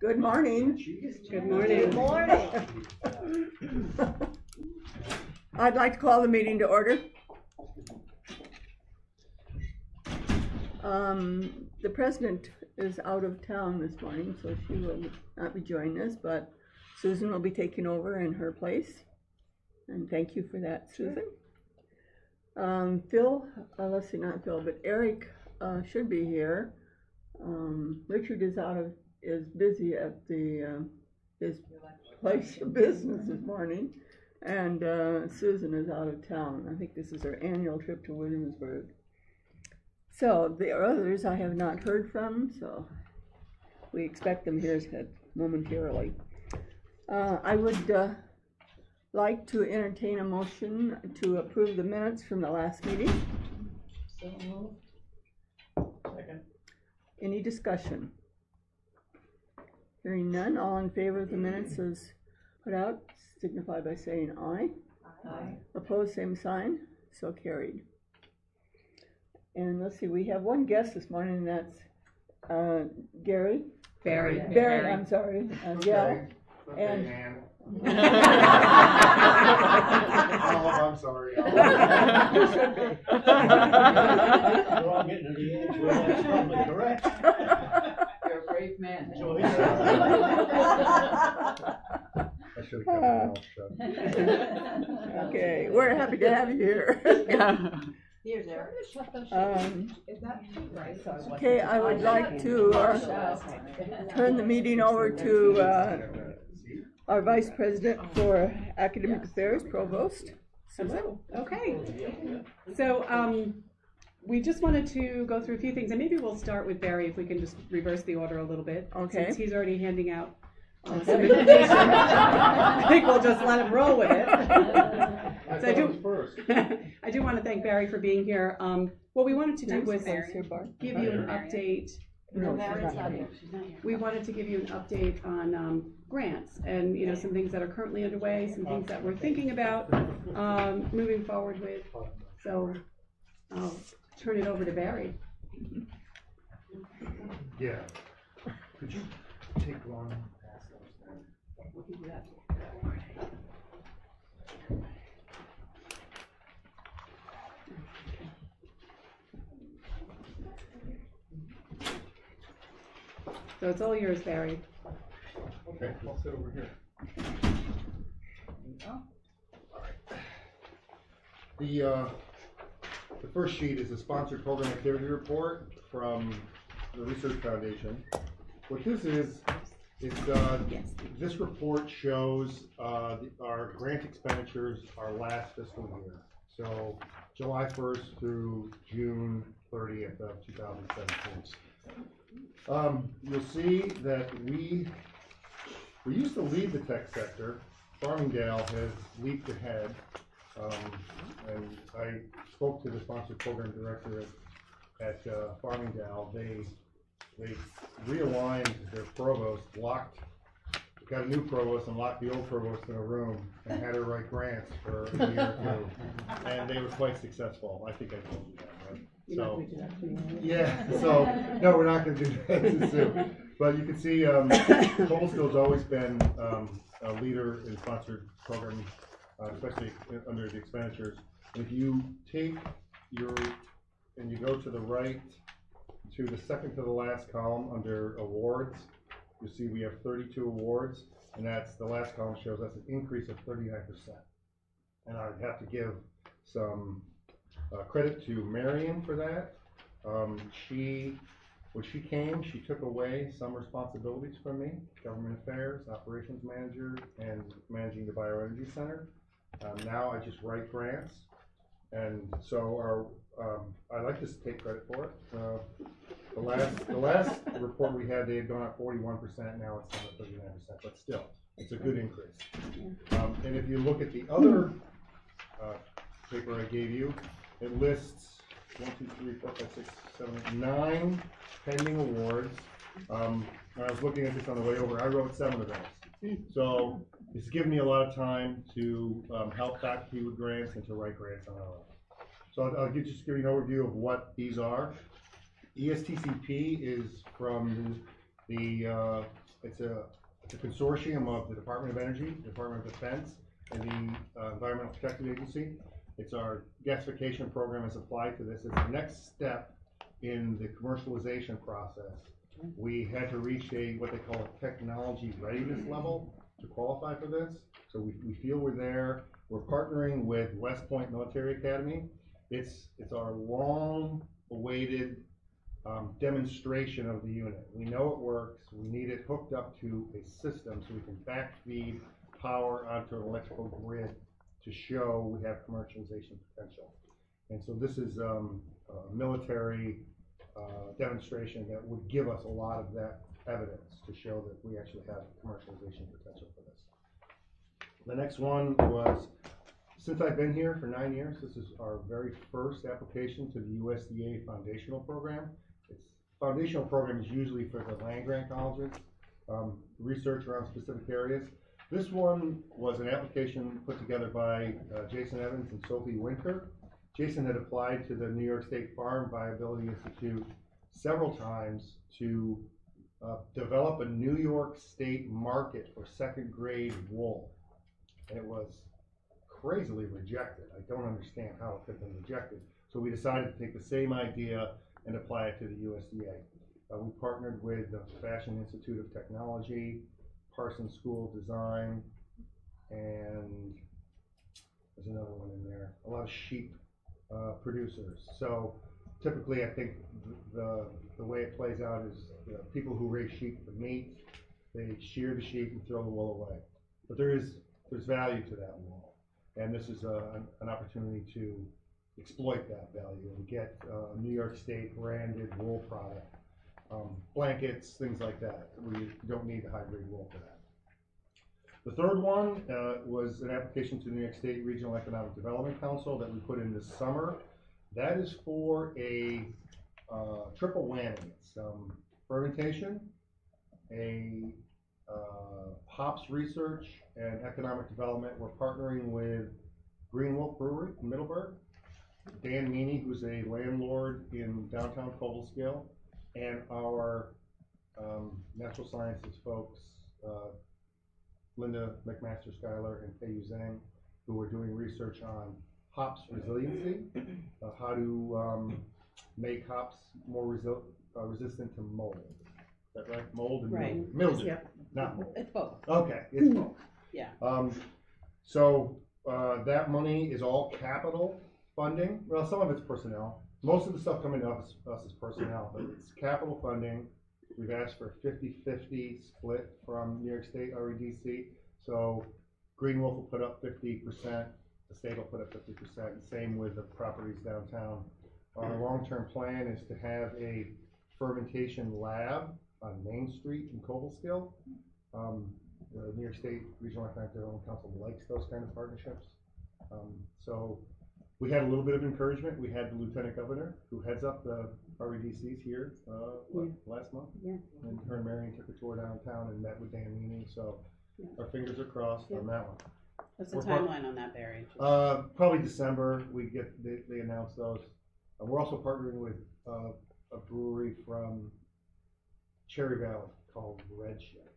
Good morning. Good morning. Good morning. I'd like to call the meeting to order. The president is out of town this morning, so she will not be joining us, but Susan will be taking over in her place. And thank you for that, Susan. Phil, let's see, not Phil, but Eric should be here. Richard is busy at his place of business this morning, and Susan is out of town. I think this is her annual trip to Williamsburg. So the others I have not heard from, so we expect them here momentarily. I would like to entertain a motion to approve the minutes from the last meeting. So moved. Second. Any discussion? Hearing none, all in favor of the minutes as put out, signify by saying aye. Aye. Opposed, same sign, so carried. And let's see, we have one guest this morning, and that's Barry, I'm sorry, Gail. And I'm sorry. You should be. We're all getting to the age where that's probably correct. You're a brave man. I should have kept my mouth shut. Okay, we're happy to have you here. Here's Eric. Okay, I would like to turn the meeting over to our Vice President for Academic Affairs, Provost. Hello. Okay. So we just wanted to go through a few things, and maybe we'll start with Barry if we can just reverse the order a little bit. Okay. Since he's already handing out some information, I think we'll just let him roll with it. So I do want to thank Barry for being here. What we wanted to do was give you an update. No, she's not here. We wanted to give you an update on grants and some things that are currently underway, some things that we're thinking about moving forward with. So I'll turn it over to Barry. Yeah. Could you take one past those things? We can do that. So it's all yours, Barry. Okay, I'll sit over here. All right. The first sheet is a sponsored program activity report from the Research Foundation. What this is this report shows our grant expenditures our last fiscal year. So July 1st through June 30th of 2017. You'll see that we used to lead the tech sector. Farmingdale has leaped ahead, and I spoke to the sponsored program director at Farmingdale. They realigned their provost, got a new provost and locked the old provost in a room and had her write grants for a year or two, and they were quite successful. I think I told you that, right? So, yeah, so, no, we're not going to do that too soon. But you can see Cobleskill has always been a leader in sponsored programs, especially under the expenditures. If you take and you go to the right, to the second to the last column under awards, you'll see we have 32 awards, and that's the last column shows us an increase of 39%. And I'd have to give some credit to Marion for that. When she came, she took away some responsibilities from me: government affairs, operations manager, and managing the bioenergy center. Now I just write grants, and so I like to take credit for it. The last report we had, they had gone up 41%. Now it's down to 39%, but still, it's a good increase. And if you look at the other paper I gave you, it lists 9 pending awards. I was looking at this on the way over. I wrote 7 of those. So it's given me a lot of time to help faculty with grants and to write grants on our own. So I'll just give you an overview of what these are. ESTCP is from It's a consortium of the Department of Energy, Department of Defense, and the Environmental Protection Agency. It's our gasification program is applied to this. It's the next step in the commercialization process. We had to reach what they call a technology readiness level to qualify for this. So we feel we're there. We're partnering with West Point Military Academy. It's our long-awaited demonstration of the unit. We know it works. We need it hooked up to a system so we can backfeed power onto an electrical grid to show we have commercialization potential. And so this is a military demonstration that would give us a lot of that evidence to show that we actually have commercialization potential for this. The next one was, since I've been here for 9 years, this is our very first application to the USDA foundational program. Foundational program is usually for the land-grant colleges, research around specific areas. This one was an application put together by Jason Evans and Sophie Winter. Jason had applied to the New York State Farm Viability Institute several times to develop a New York State market for second grade wool. And it was crazily rejected. I don't understand how it could have been rejected. So we decided to take the same idea and apply it to the USDA. We partnered with the Fashion Institute of Technology, Parsons School of Design, and there's another one in there, a lot of sheep producers. So typically I think the way it plays out is people who raise sheep for meat, they shear the sheep and throw the wool away. But there's value to that wool. And this is an opportunity to exploit that value and get New York State branded wool product. Blankets, things like that. We don't need the high-grade wool for that. The third one was an application to the New York State Regional Economic Development Council that we put in this summer. That is for a triple whammy. It's fermentation, a hops research, and economic development. We're partnering with Green Wolf Brewery in Middleburg, Dan Meany, who's a landlord in downtown Cobleskill, and our natural sciences folks, Linda McMaster-Schuyler and Pei Zhang, who are doing research on hops resiliency, how to make hops more resistant to mold. Is that right? Mold and Right. mildew. Yep. Not mold. It's both. Okay, it's both. Yeah. So that money is all capital funding. Well, some of it's personnel. Most of the stuff coming to us is personnel, but it's capital funding. We've asked for a 50-50 split from New York State REDC. So Green Wolf will put up 50%, the state will put up 50%, same with the properties downtown. Our long-term plan is to have a fermentation lab on Main Street in Cobleskill. The New York State Regional Economic Development Council likes those kind of partnerships. So we had a little bit of encouragement. We had the Lieutenant Governor, who heads up the REDCs here last month. Yeah. And her and Marion took a tour downtown and met with Dan Meany. So our fingers are crossed on that one. What's the timeline on that, Barry? Probably December. They announce those. We're also partnering with a brewery from Cherry Valley called Red Ship.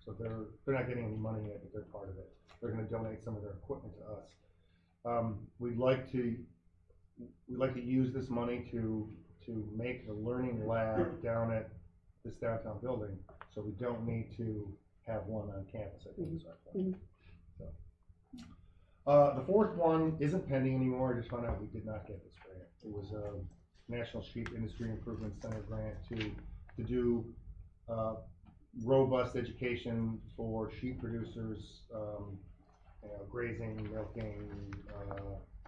So they're not getting any money yet, but they're part of it. They're going to donate some of their equipment to us. We'd like to use this money to make the learning lab down at this downtown building, so we don't need to have one on campus. I think is our plan. So, the fourth one isn't pending anymore. I just found out we did not get this grant. It was a National Sheep Industry Improvement Center grant to do robust education for sheep producers, grazing, milking,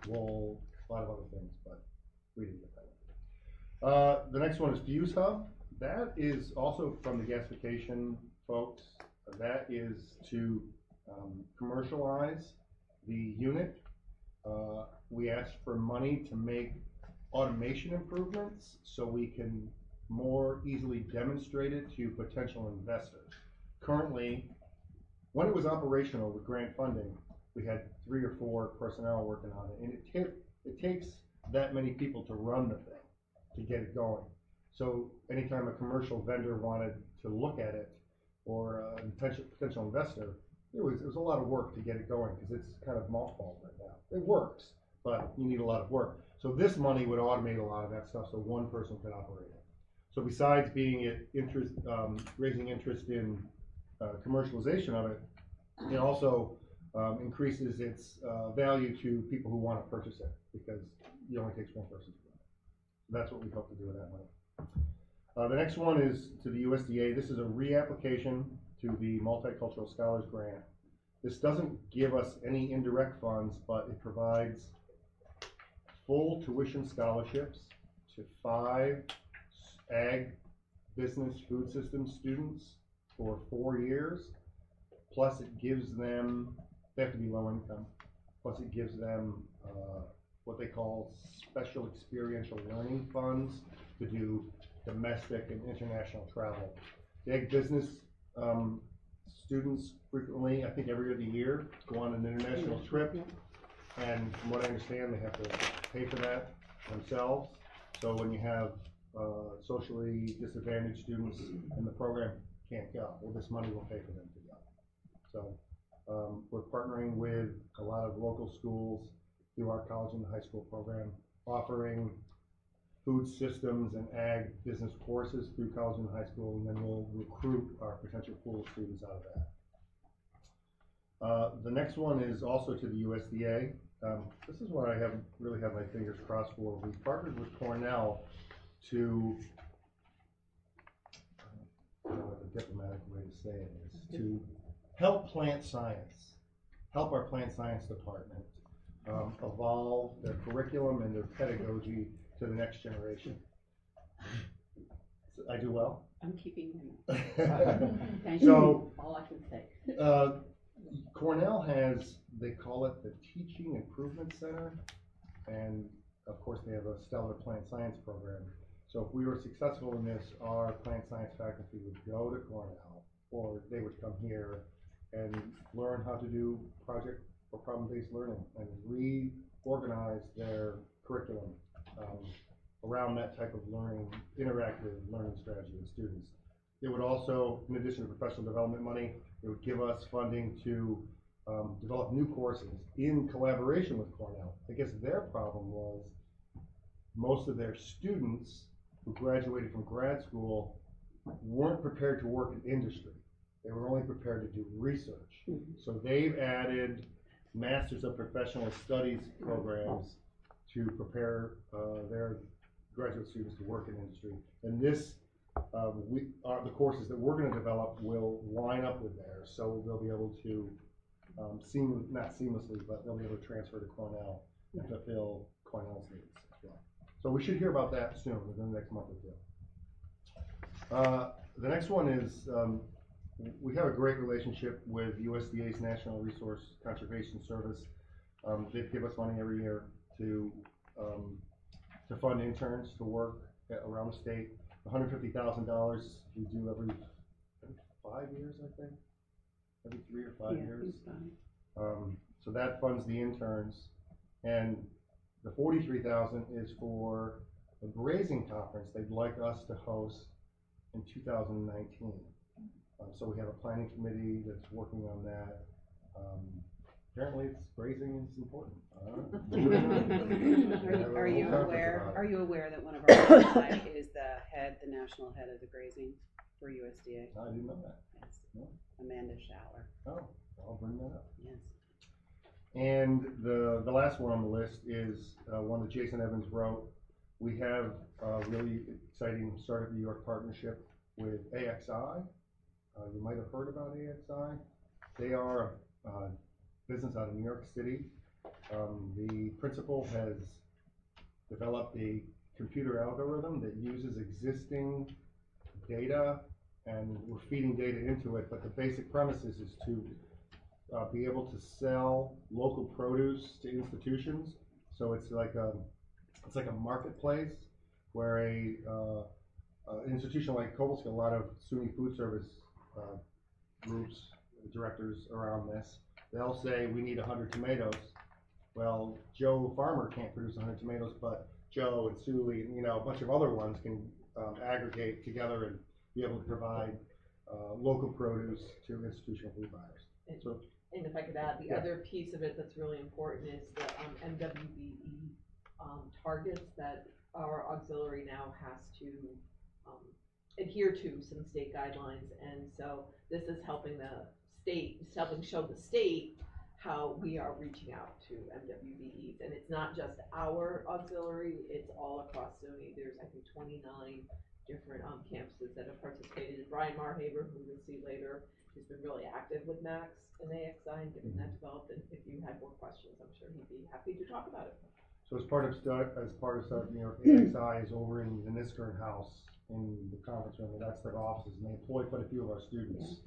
wool, a lot of other things, but we didn't get that one. The next one is Fuse Hub. That is also from the gasification folks. That is to commercialize the unit. We asked for money to make automation improvements so we can more easily demonstrate it to potential investors. Currently, when it was operational with grant funding, we had 3 or 4 personnel working on it, and it takes that many people to run the thing, to get it going. So anytime a commercial vendor wanted to look at it, or a potential investor, it was a lot of work to get it going, because it's kind of mothballed right now. It works, but you need a lot of work. So this money would automate a lot of that stuff, so one person could operate it. So besides being raising interest in commercialization of it, it also increases its value to people who want to purchase it, because it only takes one person to do it. That's what we hope to do with that money. The next one is to the USDA. This is a reapplication to the Multicultural Scholars Grant. This doesn't give us any indirect funds, but it provides full tuition scholarships to 5 ag, business, food systems students for 4 years. Plus it gives them, they have to be low income, plus it gives them what they call special experiential learning funds to do domestic and international travel. The ag business students frequently, I think every other year, go on an international trip, and from what I understand, they have to pay for that themselves. So when you have socially disadvantaged students in the program can't go, well, this money will pay for them to go. So we're partnering with a lot of local schools through our college and high school program, offering food systems and ag business courses through college and high school, and then we'll recruit our potential pool of students out of that. The next one is also to the USDA. This is what I haven't really had my fingers crossed for. We partnered with Cornell to, I don't know what the diplomatic way to say it is, to help plant science, help our plant science department evolve their curriculum and their pedagogy to the next generation. I do well? I'm keeping him. Thank So, you. All I can say. Cornell has, they call it the Teaching Improvement Center, and of course they have a stellar plant science program. So if we were successful in this, our plant science faculty would go to Cornell, or they would come here and learn how to do project or problem-based learning and reorganize their curriculum around that type of learning, interactive learning strategy with students. It would also, in addition to professional development money, it would give us funding to develop new courses in collaboration with Cornell. I guess their problem was most of their students who graduated from grad school weren't prepared to work in industry. They were only prepared to do research. So they've added Masters of Professional Studies programs to prepare their graduate students to work in industry. And this, the courses that we're going to develop will line up with theirs. So they'll be able to, not seamlessly, but they'll be able to transfer to Cornell and fulfill Cornell's needs as well. So we should hear about that soon, within the next month or two. The next one is, we have a great relationship with USDA's National Resource Conservation Service. They give us money every year to fund interns to work around the state. $150,000 we do every 5 years, I think. Every 3 or 5 years. So that funds the interns, and the $43,000 is for a grazing conference they'd like us to host in 2019. So we have a planning committee that's working on that. Apparently, grazing is important. Are you aware that one of our alumni is the national head of the grazing for USDA? I didn't know that. Yes. No. Amanda Schaller. Oh, I'll bring that up. Yes. And the last one on the list is one that Jason Evans wrote. We have a really exciting Startup New York partnership with AXI. You might have heard about AXI. They are a business out of New York City. The principal has developed a computer algorithm that uses existing data, and we're feeding data into it, but the basic premise is to be able to sell local produce to institutions. So it's like a marketplace where an institution like Cobleskill, a lot of SUNY food service groups, directors around this, they'll say we need 100 tomatoes. Well, Joe Farmer can't produce 100 tomatoes, but Joe and Sully and a bunch of other ones can aggregate together and be able to provide local produce to institutional food buyers. And- So, And if I could add, the Yeah. other piece of it that's really important is the MWBE targets that our auxiliary now has to adhere to some state guidelines. And so this is helping the state, it's helping show the state how we are reaching out to MWBEs. And it's not just our auxiliary, it's all across SUNY. There's, I think, 29 different campuses that have participated. Brian Marhaber, who you'll see later, has been really active with Max and AXI and getting that developed. And if you had more questions, I'm sure he'd be happy to talk about it. So as part of Southern New York, AXI is over in the Niskern House in the conference room, and that's their offices, and they employ quite a few of our students.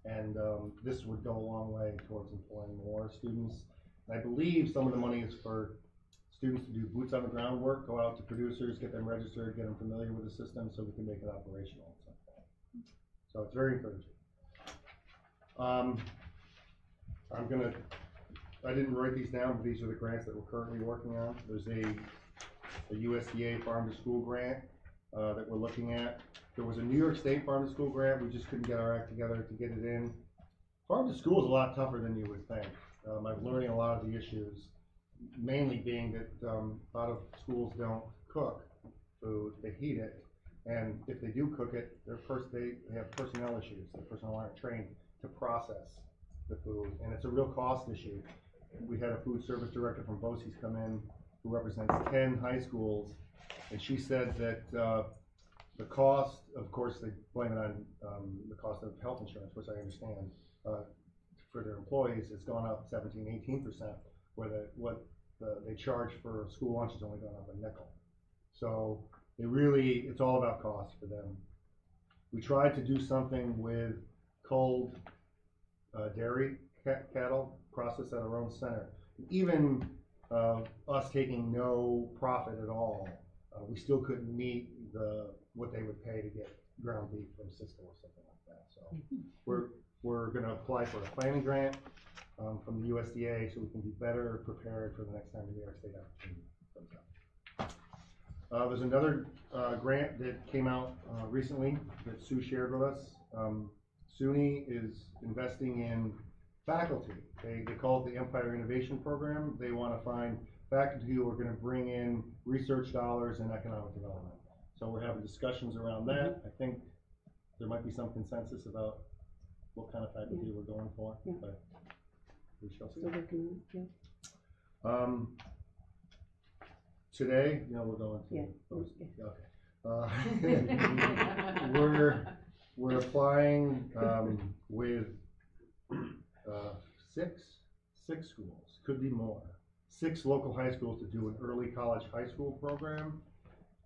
And this would go a long way towards employing more students. And I believe some of the money is for students to do boots on the ground work, go out to producers, get them registered, get them familiar with the system so we can make it operational at some point. So it's very encouraging. I didn't write these down, but these are the grants that we're currently working on. There's a USDA Farm to School grant that we're looking at. There was a New York State Farm to School grant. We just couldn't get our act together to get it in. Farm to School is a lot tougher than you would think. I'm learning a lot of the issues, mainly being that a lot of schools don't cook food, they heat it. And if they do cook it, they have personnel issues. The personnel aren't trained to process the food, and it's a real cost issue. We had a food service director from BOCES come in who represents 10 high schools, and she said that the cost, of course, they blame it on the cost of health insurance, which I understand, for their employees, it's gone up 17–18%, where they charge for school lunch has only gone up a nickel. So it's all about cost for them. We tried to do something with cold dairy cattle processed at our own center. Even us taking no profit at all, we still couldn't meet what they would pay to get ground beef from Cisco or something like that. So we're going to apply for a planning grant from the USDA so we can be better prepared for the next time the New York State opportunity comes up. There's another grant that came out recently that Sue shared with us. SUNY is investing in faculty. They call it the Empire Innovation Program. They want to find faculty who are going to bring in research dollars and economic development. So we're having discussions around that. I think there might be some consensus about what kind of faculty we're going for, but we shall see. Today, we're going to. Okay. We're applying with six schools, could be more. 6 local high schools to do an early college high school program.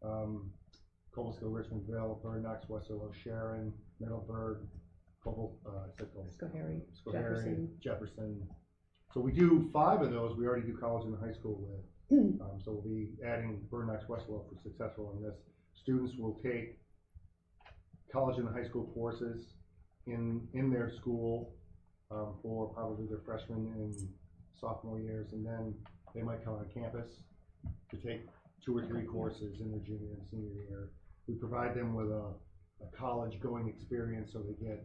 Cobleskill, Richmondville, Bird, Knox, Westerlo, Sharon, Middleburg, Schoharie, Jefferson. So we do 5 of those. We already do college and high school with. So we'll be adding Bird, Knox, Westerlo if we're successful in this. Students will take college and high school courses in their school for probably their freshman and sophomore years, and then they might come on campus to take 2 or 3 courses in their junior and senior year. We provide them with a college going experience so they get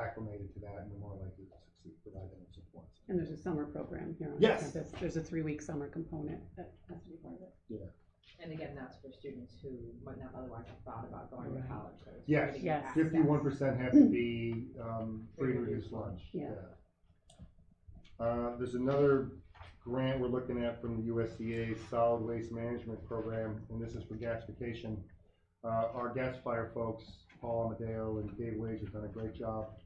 acclimated to that and they're more likely to succeed, provide them with support. And there's a summer program here on Yes. campus. There's a 3-week summer component that has to be part of it. Yeah. And again, that's for students who might not otherwise have thought about going to college. So it's Yes, free to get access. 51% have to be free and reduced lunch. Yeah. There's another grant we're looking at from the USDA Solid Waste Management Program, and this is for gasification. Our gasifier folks, Paul Amadeo and Dave Wage, have done a great job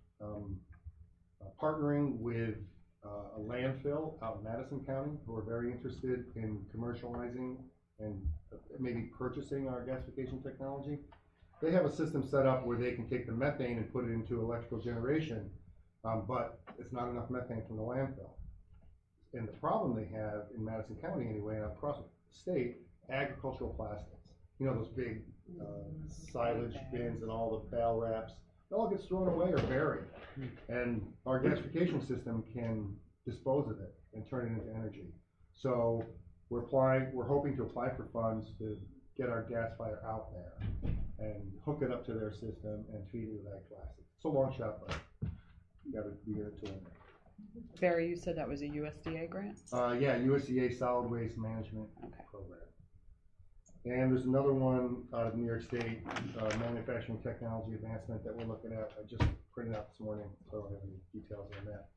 partnering with a landfill out in Madison County who are very interested in commercializing and maybe purchasing our gasification technology. They have a system set up where they can take the methane and put it into electrical generation, but it's not enough methane from the landfill. And the problem they have in Madison County anyway, and across the state, agricultural plastics. Those big silage bins and all the bale wraps, it all gets thrown away or buried. And our gasification system can dispose of it and turn it into energy. So we're hoping to apply for funds to get our gasifier out there. and hook it up to their system and feed it with ag plastic. It's a long shot, but you gotta be in it to win it. Barry, you said that was a USDA grant? Yeah, USDA Solid Waste Management Program. And there's another one out of New York State, Manufacturing Technology Advancement that we're looking at. I just printed out this morning, so I don't have any details on that.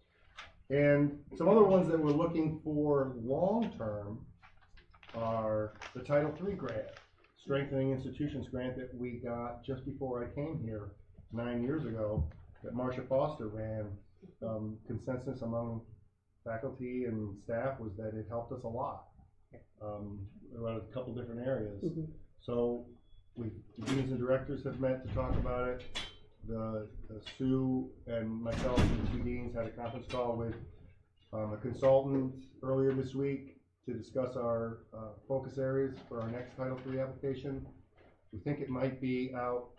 And some other ones that we're looking for long-term are the Title III grant, Strengthening Institutions grant that we got just before I came here 9 years ago, that Marcia Foster ran. Consensus among faculty and staff was that it helped us a lot. Around a couple different areas. So the deans and directors have met to talk about it. The Sue and myself and the two deans had a conference call with a consultant earlier this week to discuss our focus areas for our next Title III application. We think it might be out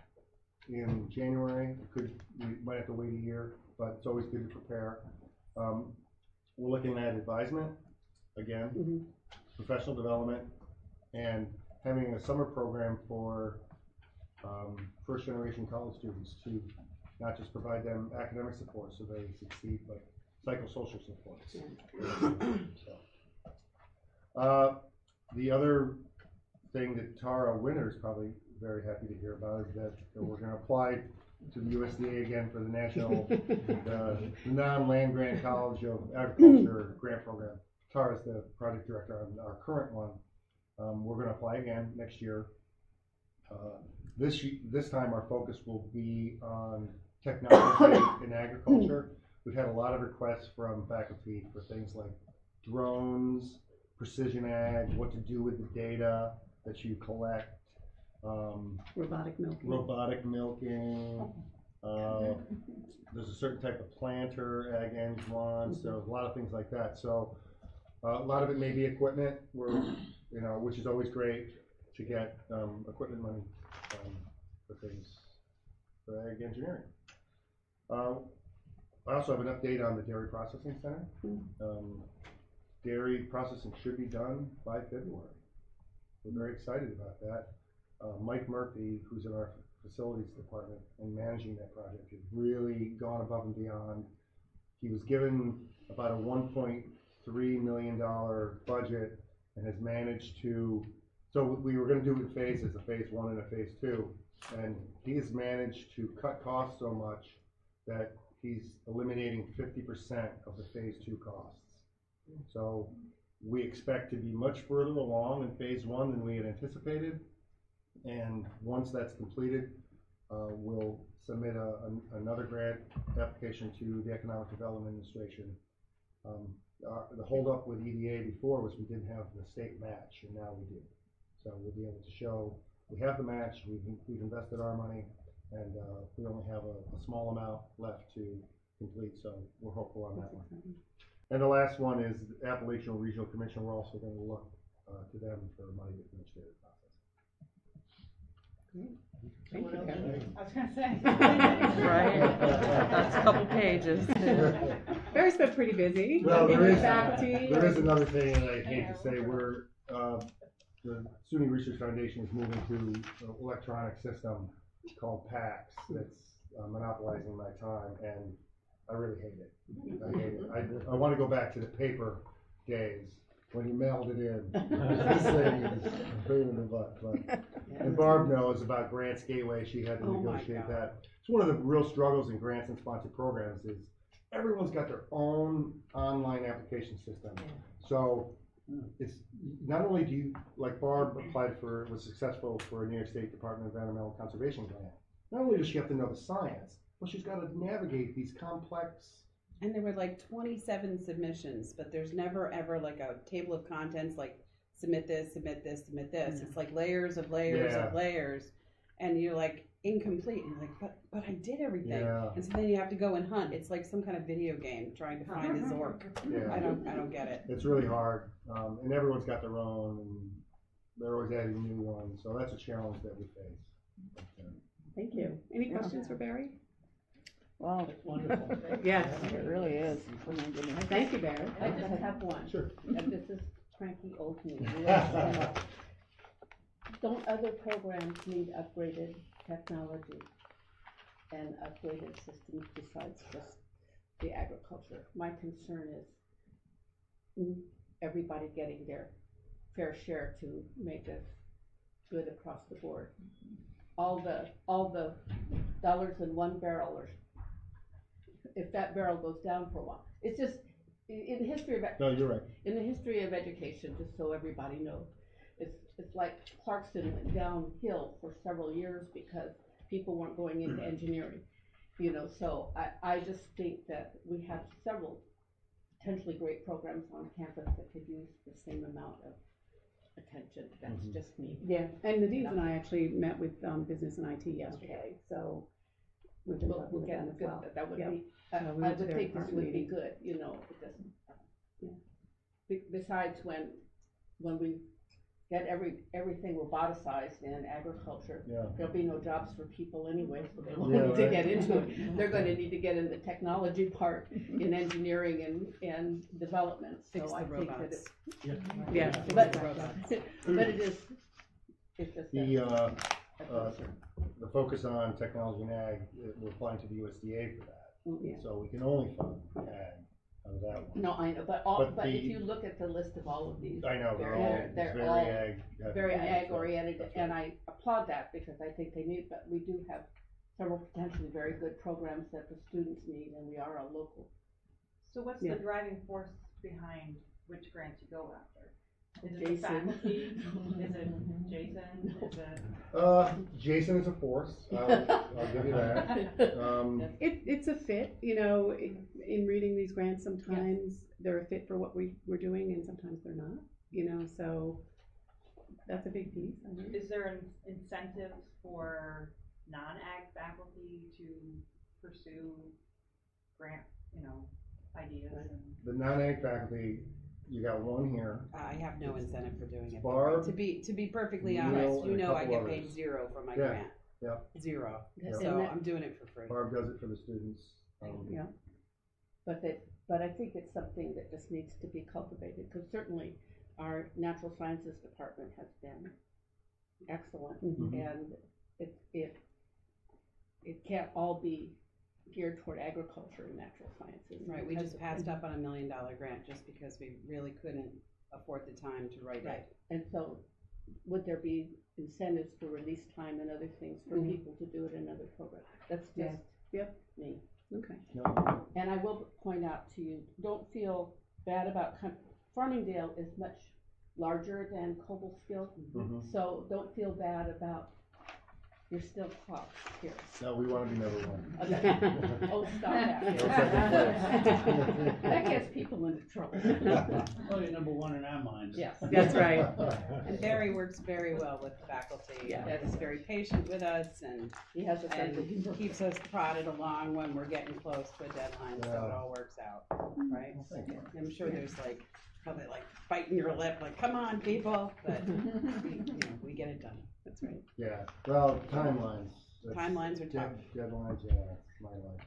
in January. We might have to wait a year, but it's always good to prepare. We're looking at advisement again, professional development, and having a summer program for first generation college students to not just provide them academic support so they succeed, but psychosocial support. The other thing that Tara Winter is probably very happy to hear about is that we're going to apply to the USDA again for the national non-land grant College of Agriculture grant program. Tara's the project director on our current one. We're going to apply again next year. This time our focus will be on technology in agriculture. We've had a lot of requests from faculty for things like drones, precision ag, what to do with the data that you collect. Robotic milking. There's a certain type of planter Ag Eng wants, so a lot of things like that. So a lot of it may be equipment, which is always great to get equipment money for things for ag engineering. I also have an update on the dairy processing center. Dairy processing should be done by February. We're very excited about that. Mike Murphy, who's in our facilities department and managing that project, has really gone above and beyond. He was given about a $1.3 million budget and has managed to, so we were going to do it in phases, a phase 1 and a phase 2, and he has managed to cut costs so much that he's eliminating 50% of the phase 2 costs. So we expect to be much further along in phase 1 than we had anticipated. And once that's completed, we'll submit another grant application to the Economic Development Administration. The holdup with EDA before was we didn't have the state match, and now we do. So we'll be able to show we have the match, we've invested our money, and we only have a small amount left to complete, so we're hopeful on that one. And the last one is the Appalachian Regional Commission. We're also going to look to them for money to finish their process. Thank you, Barry. I was gonna say. Right, that's a couple pages. Barry's been pretty busy. Well, there is faculty. another thing, and I hate to say, the SUNY Research Foundation is moving to an electronic system called PAX that's monopolizing my time, and I really hate it. I hate it. I want to go back to the paper days when you mailed it in. This thing is a pain in the butt. But, and Barb knows about Grants Gateway. She had to negotiate that. It's one of the real struggles in grants and sponsored programs is everyone's got their own online application system. So it's not only do you, like Barb was successful for a New York State Department of Environmental Conservation grant. Not only does she have to know the science, but she's got to navigate these complex. And there were like 27 submissions, but there's never ever like a table of contents like submit this, submit this, submit this. It's like layers of layers of layers, and you're like incomplete. And you're like, but I did everything. Yeah. And so then you have to go and hunt. It's like some kind of video game trying to find a Zork. Yeah. I don't get it. It's really hard, and everyone's got their own, and they're always adding new ones. So that's a challenge that we face. But, Thank you. Any questions for Barry? Wow, It's wonderful. Yes. it really is. Oh my goodness. Thank you, Barry. I just have one. Sure. And this is cranky old me. don't other programs need upgraded technology and upgraded systems besides just the agriculture? My concern is everybody getting their fair share to make us good across the board. All the dollars in one barrel, or if that barrel goes down for a while, it's just in the history of No, you're right. in the history of education, just so everybody knows, it's like Clarkston went downhill for several years because people weren't going into engineering, you know. So I just think that we have several potentially great programs on campus that could use the same amount of attention. That's just me. Yeah, and the deans and I actually met with business and IT yesterday, so we've been talking We'll with get them as good. well. That would Yep. be. So we I went to would their think this department would be meeting. good. You know, it doesn't. Besides, when we get everything roboticized in agriculture, Yeah. there'll be no jobs for people anyway, so they won't Yeah, need to right. get into it. They're going to need to get in the technology part in engineering and development. So Fix the I think that robots. it's Yeah, but, fix the robots. but it's just The, a concern. the focus on technology and ag, we're applying to the USDA for that. Yeah. So we can only fund ag out of that one. No, I know, but But if the- you look at the list of all of these, I know, they're they're all, all it's very ag. heavy. very ag So oriented, that's and right. I applaud that because I think they need, but we do have several potentially very good programs that the students need, and we are a local. So what's Yeah. the driving force behind which grants you go after? Is it the Jason. faculty? Is it Jason? Is it? Jason is a force, I'll give you that. It's a fit, you know, in reading these grants, sometimes they're a fit for what we're doing and sometimes they're not, you know, so that's a big piece, I think. Is there an incentive for non-ag faculty to pursue grant, ideas and? The non-ag faculty, you got one here. I have no incentive for doing it. Barb, To be perfectly Neil, honest, and a I couple get paid others. zero for my Yeah, grant. yeah. Zero. Yeah. So And that- I'm doing it for free. Barb does it for the students. Yeah. But I think it's something that just needs to be cultivated, because certainly our natural sciences department has been excellent, Mhm. and it can't all be geared toward agriculture and natural sciences. Right, we because just passed up on $1 million grant just because we really couldn't afford the time to write Right, it. and so would there be incentives for release time and other things for Mhm. people to do it in other programs? That's Yeah. just Yep. me. Okay. No, And I will point out to you, don't feel bad about, Farmingdale is much larger than Cobleskill, mhm. so don't feel bad about, you're still top here. No, we wanna be number one. Oh, stop that. No second place. That gets people into trouble. Oh, you're number one in our minds. Yes. That's right. And Barry works very well with the faculty. Yeah. And is very patient with us and He has a sense of and humor. keeps us prodded along when we're getting close to a deadline, so it Yeah. all works out, right? Thank you. I'm sure there's probably biting your lip, come on, people, but we get it done. That's right. Yeah, well, timelines. that's- Timelines are tough. Deadlines, yeah, it's my life.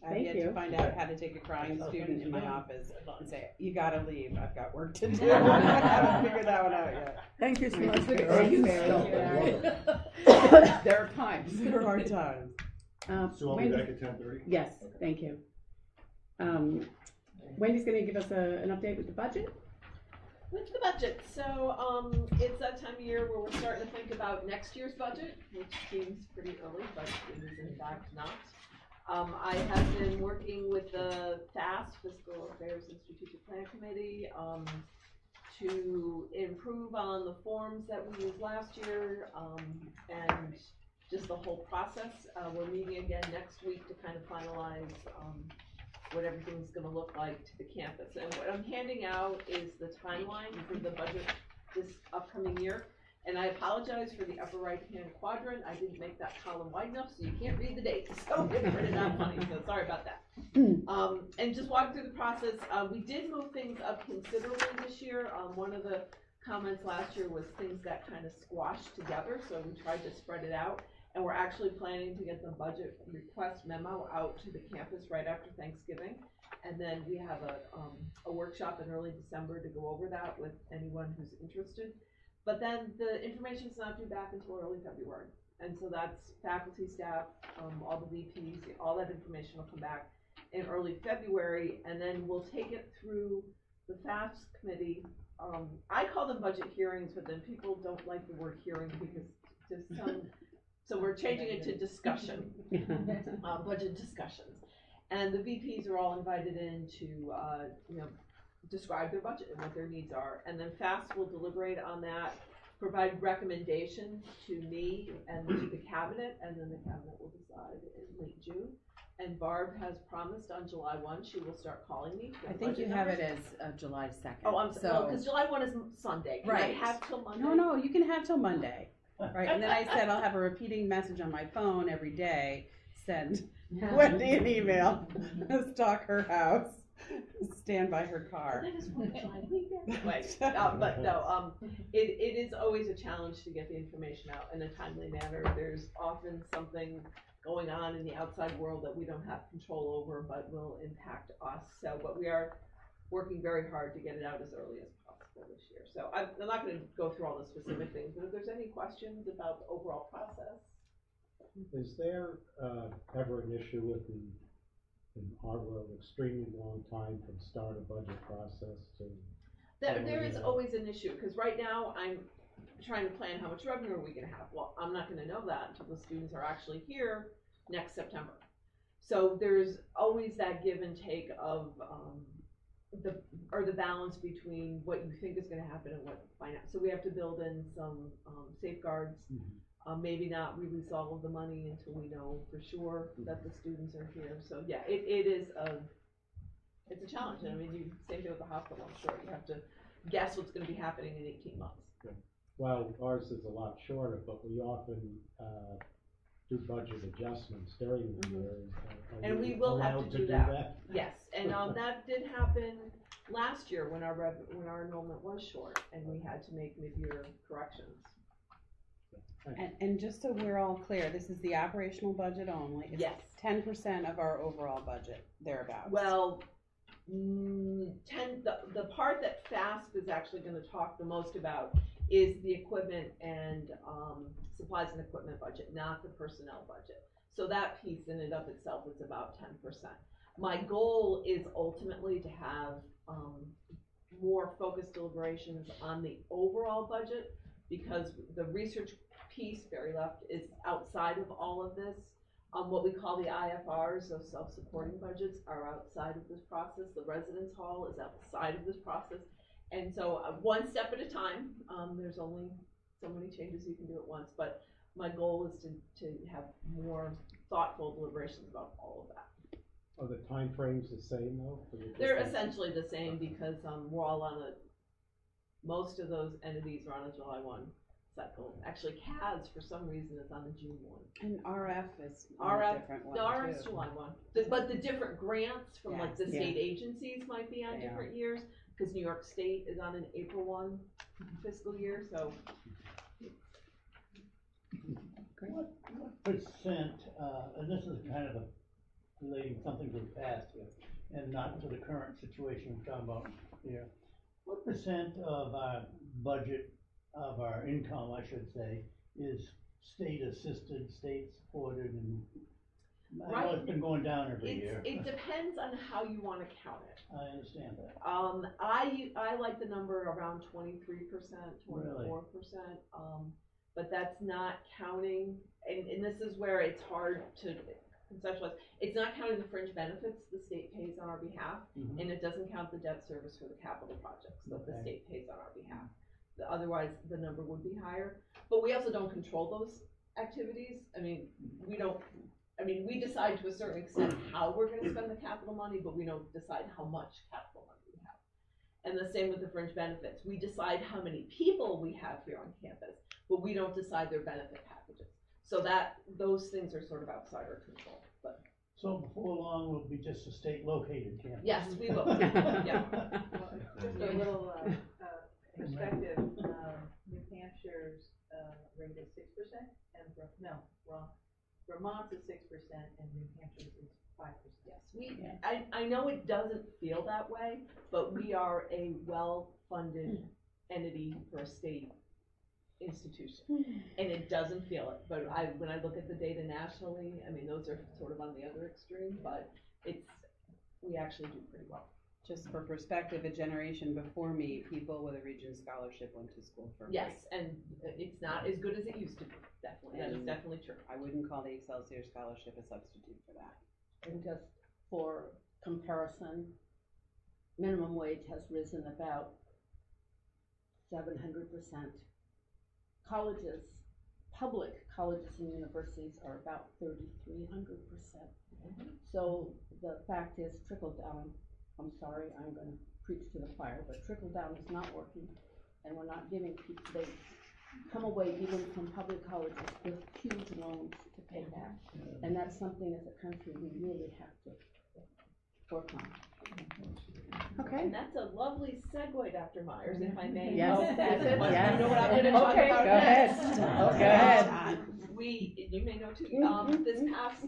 I've Thank yet you. to find out how to take a crying student in my office and say, you gotta leave, I've got work to do. I haven't figured that one out yet. Thank you so much. Thank you. Barry. Thank you. There are times. There are times. So I'll be back at 10:30? Yes, thank you. Wendy's gonna give us an update with the budget. With the budget, so, it's that time of year where we're starting to think about next year's budget, which seems pretty early, but it is in fact not. I have been working with the FAST, Fiscal Affairs and Strategic Plan Committee, to improve on the forms that we used last year, and just the whole process. We're meeting again next week to kind of finalize, what everything's gonna look like to the campus. And what I'm handing out is the timeline for the budget this upcoming year. And I apologize for the upper right-hand quadrant. I didn't make that column wide enough so you can't read the dates. So it's printed out funny, so sorry about that. And just walking through the process, we did move things up considerably this year. One of the comments last year was things got kind of squashed together, so we tried to spread it out. And we're actually planning to get the budget request memo out to the campus right after Thanksgiving. And then we have a workshop in early December to go over that with anyone who's interested. But then the information's not due back until early February. And so that's faculty, staff, all the VPs, all that information will come back in early February, and then we'll take it through the FAFSA committee. I call them budget hearings, but then people don't like the word hearing because just so we're changing it to discussion, budget discussions. And the VPs are all invited in to, describe their budget and what their needs are. And then FAFSA will deliberate on that, provide recommendations to me and to the cabinet, and then the cabinet will decide in late June. And Barb has promised on July 1 she will start calling me. I think you have it as July 2nd. Oh, I'm sorry, because July 1 is Sunday. Can Right. I have till Monday? No, you can have till Monday. Right, and then I said I'll have a repeating message on my phone every day, send Wendy an email, stalk her house, stand by her car. That is one fine weekend. But no, it is always a challenge to get the information out in a timely manner. There's often something going on in the outside world that we don't have control over, but will impact us. So, but we are working very hard to get it out as early as possible this year. So I'm not going to go through all the specific things, but if there's any questions about the overall process. Is there ever an issue with in our world, extremely long time from start of budget process to? There is always an issue, because right now I'm trying to plan how much revenue are we going to have. Well, I'm not going to know that until the students are actually here next September. So there's always that give and take of the balance between what you think is going to happen and what finance. So we have to build in some safeguards. Maybe not release all of the money until we know for sure that the students are here. So yeah, it's a challenge. I mean, same thing with the hospital, I'm sure. You have to guess what's going to be happening in 18 months. Yeah. Well, ours is a lot shorter, but we often do budget adjustments during the year. And we will have to do that. Yes, and that did happen last year when our enrollment was short, and we had to make mid-year corrections. And just so we're all clear, this is the operational budget only. It's Yes. 10% of our overall budget, thereabouts. Well, the part that FASP is actually going to talk the most about is the equipment and supplies and equipment budget, not the personnel budget. So that piece in and of itself is about 10%. My goal is ultimately to have more focused deliberations on the overall budget, because the research piece, very left, is outside of all of this. What we call the IFRs, those self-supporting budgets, are outside of this process. The residence hall is outside of this process. And so one step at a time, there's only so many changes you can do at once, but my goal is to have more thoughtful deliberations about all of that. Are the timeframes the same though? They're essentially the same, because we're all on most of those entities are on a July 1 cycle. Actually, CAS for some reason is on a June 1. And RF is a different one. The RF is July 1. But the different grants from like the Yeah. state agencies might be on different years, because New York State is on an April 1 fiscal year, so. What percent, and this is kind of relating something to the past here, and not to the current situation we're talking about here. What percent of our budget, of our income, I should say, is state assisted, state supported, and I know it's been going down every year. It depends on how you want to count it. I understand that. I like the number around 23%, 24%, but that's not counting, and this is where it's hard to conceptualize. It's not counting the fringe benefits the state pays on our behalf, and it doesn't count the debt service for the capital projects that the state pays on our behalf. Otherwise, the number would be higher. But we also don't control those activities. I mean, we decide to a certain extent how we're going to spend the capital money, but we don't decide how much capital money we have. And the same with the fringe benefits. We decide how many people we have here on campus, but we don't decide their benefit packages. So those things are sort of outside our control. But so before long, we'll be just a state located campus. yes, we will. Yeah. Just a little perspective, New Hampshire's rate is 6%, and Vermont's is 6%, and New Hampshire's is 5%. Yes, I know it doesn't feel that way, but we are a well-funded entity for a state institution, and it doesn't feel it. But when I look at the data nationally, I mean, those are sort of on the other extreme, but we actually do pretty well. Just for perspective, a generation before me, people with a Region Scholarship went to school for free. Yes, and it's not as good as it used to be, definitely, that is definitely true. I wouldn't call the Excelsior Scholarship a substitute for that. And just for comparison, minimum wage has risen about 700%. Colleges, public colleges and universities are about 3,300%. So the fact is, trickle down, I'm sorry, I'm gonna preach to the choir, but trickle down is not working, and we're not giving people, they come away even from public colleges with huge loans to pay back. And that's something as a country we really have to work on. Okay. And that's a lovely segue, Dr. Myers, if I may. Yes. Oh, that's it. Yes. You know what I'm gonna talk Okay, about go ahead. next. Go ahead. You may know too, this past,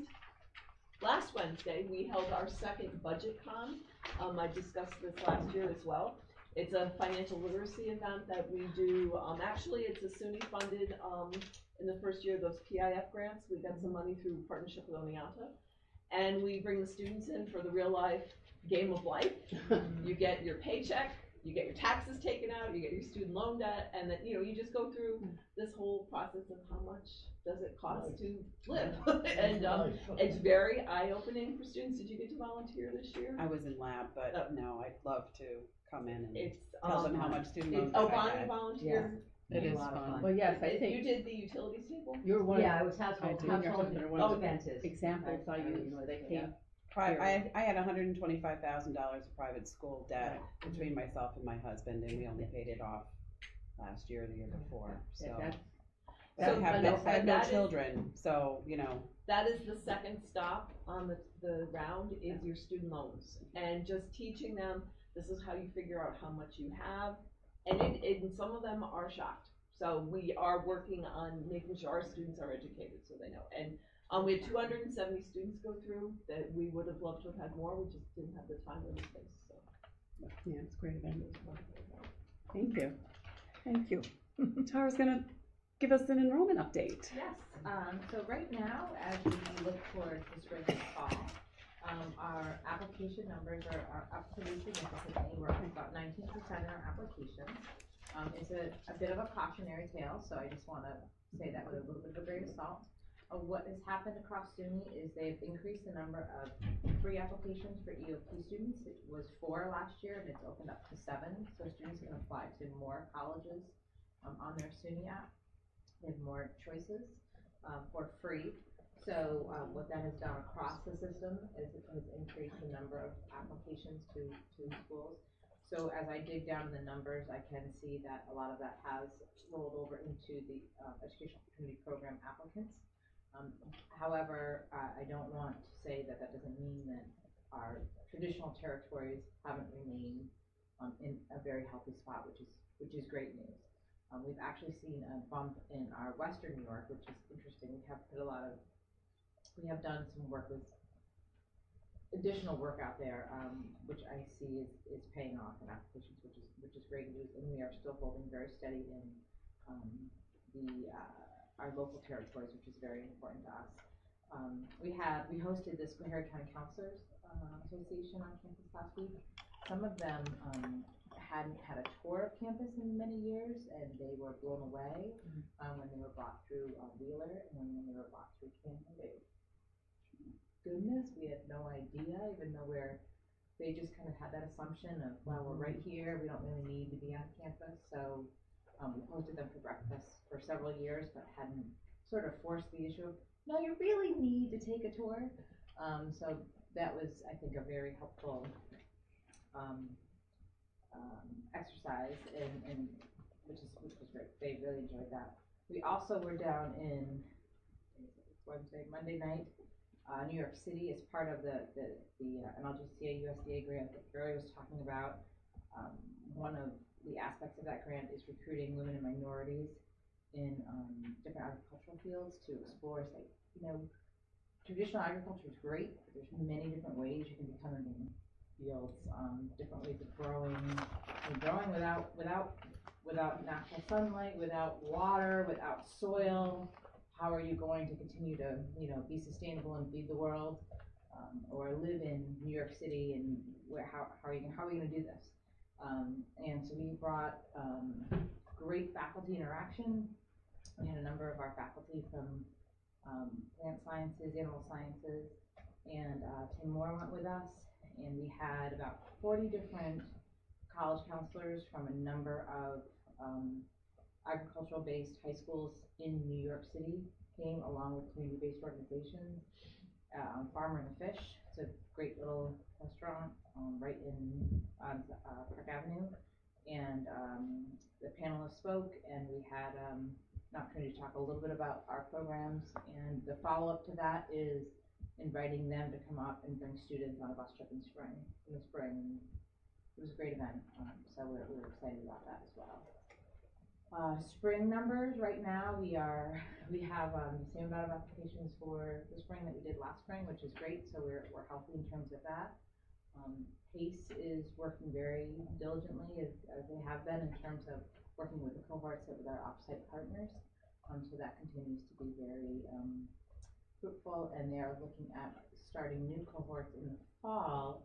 last Wednesday, we held our second budget con. I discussed this last year as well. It's a financial literacy event that we do, actually it's a SUNY funded, in the first year of those PIF grants, we got some money through partnership with Oneonta. And we bring the students in for the real life game of life. You get your paycheck, you get your taxes taken out, you get your student loan debt, and then, you just go through this whole process of how much does it cost to live. And it's very eye-opening for students. Did you get to volunteer this year? I was in lab, but no, I'd love to come in and It's, tell them how much student loan Oh, debt I Bonnie had. volunteered. It is A lot of fun. Well, yes, I You think did the utilities table? you're one Yeah, of it was household, I do. household Oh, expenses. the examples I use, they came. I had $125,000 of private school debt between myself and my husband, and we only paid it off last year or the year before, so. I have no children, so, That is the second stop on the round is your student loans. And just teaching them, this is how you figure out how much you have. And and some of them are shocked. So we are working on making sure our students are educated so they know. And we had 270 students go through that we would have loved to have had more. We just didn't have the time or the space, so. Yeah, it's a great event. Thank you. Thank you. Tara's gonna give us an enrollment update. Yes, so right now, as we look towards the spring and fall, our application numbers are up pretty significantly. We're up about 19% in our applications. It's a bit of a cautionary tale, so I just wanna say that with a little bit of a grain of salt. What has happened across SUNY is they've increased the number of free applications for EOP students. It was 4 last year, and it's opened up to 7, so students can apply to more colleges on their SUNY app. They have more choices for free. So what that has done across the system is it has increased the number of applications to schools. So as I dig down in the numbers, I can see that a lot of that has rolled over into the Educational Opportunity Program applicants. However, I don't want to say that that doesn't mean that our traditional territories haven't remained in a very healthy spot, which is great news. We've actually seen a bump in our Western New York, which is interesting. We have done some work with additional work out there, which I see is paying off in applications, which is great news. And we are still holding very steady in our local territories, which is very important to us. We hosted this Harry County Counselors Association on campus last week. Some of them hadn't had a tour of campus in many years, and they were blown away when they were brought through Wheeler and when they were brought through Canton. Goodness, we had no idea, even though they just kind of had that assumption of, well, we're right here, we don't really need to be on campus. So we hosted them for breakfast for several years, but hadn't sort of forced the issue of, no, you really need to take a tour. So that was, I think, a very helpful exercise, and which was great. They really enjoyed that. We also were down in Monday night, New York City, as part of the MLGCA USDA grant that Gary was talking about. One of the aspects of that grant is recruiting women and minorities in different agricultural fields to explore. Traditional agriculture is great, but there's many different ways you can become in fields, different ways of growing, and growing without without natural sunlight, without water, without soil, how are you going to continue to, be sustainable and feed the world, or live in New York City, and how are we going to do this? And so we brought great faculty interaction. We had a number of our faculty from plant sciences, animal sciences, and Tim Moore went with us, and we had about 40 different college counselors from a number of agricultural-based high schools in New York City came, along with community-based organizations. Farmer and the Fish, it's a great little restaurant right on Park Avenue, and the panelists spoke, and we had an opportunity to talk a little bit about our programs, and the follow-up to that is inviting them to come up and bring students on a bus trip in the spring. It was a great event, so we were excited about that as well. Spring numbers, right now we have the same amount of applications for the spring that we did last spring, which is great, so we're healthy in terms of that. PACE is working very diligently, as they have been, in terms of working with the cohorts with our offsite partners, so that continues to be very fruitful, and they are looking at starting new cohorts in the fall,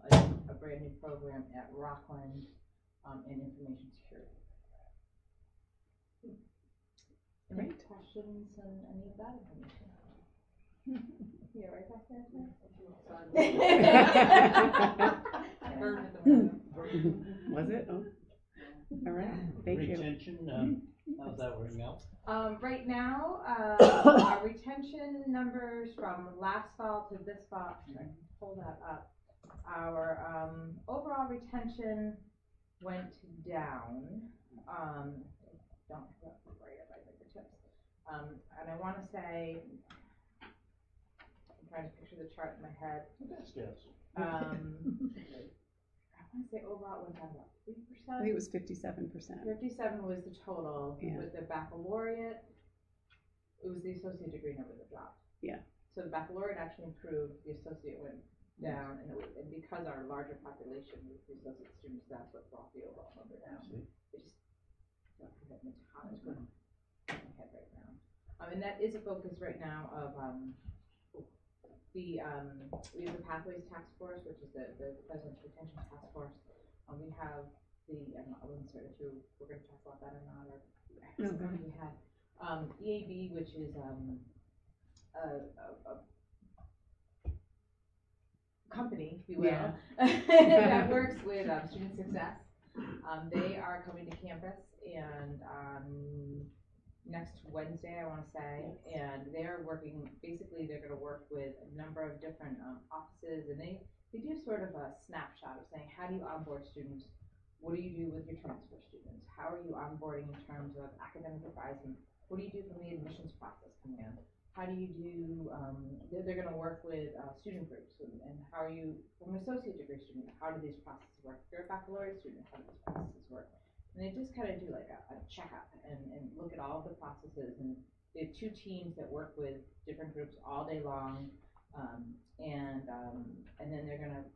a brand new program at Rockland in information security. Any questions on any of that information? Yeah, right back there. Was it? Oh. All right, thank you. Retention, how's that working out? Right now, our retention numbers from last fall to this fall, I can pull that up. Our overall retention went down. Don't have that right at my fingertips. And I want to say, I'm trying to picture the chart in my head. Yes. I want to say overall it went down about 3%. I think it was 57%. 57 was the total. Yeah. With the baccalaureate, it was the associate degree number that dropped. Yeah. So the baccalaureate actually improved, the associate went down, and because our larger population with the associate students, that's what brought the overall number down. I just don't have it in my head right now. And that is a focus right now of we have the Pathways Task Force, which is the President's Retention Task Force. We have I'll insert if we're going to talk about that or not, or we had EAB, which is a company, if you will, that works with student success. They are coming to campus, and next Wednesday, I want to say, and they're working, basically they're going to work with a number of different offices, and they do sort of a snapshot of saying, how do you onboard students? What do you do with your transfer students? How are you onboarding in terms of academic advisement? What do you do from the admissions process coming in? How do you do, they're going to work with student groups, and how are you, from an associate degree student, how do these processes work? If you're a baccalaureate student, how do these processes work? And they just kind of do like a checkup and look at all of the processes, and they have two teams that work with different groups all day long, and then they're going to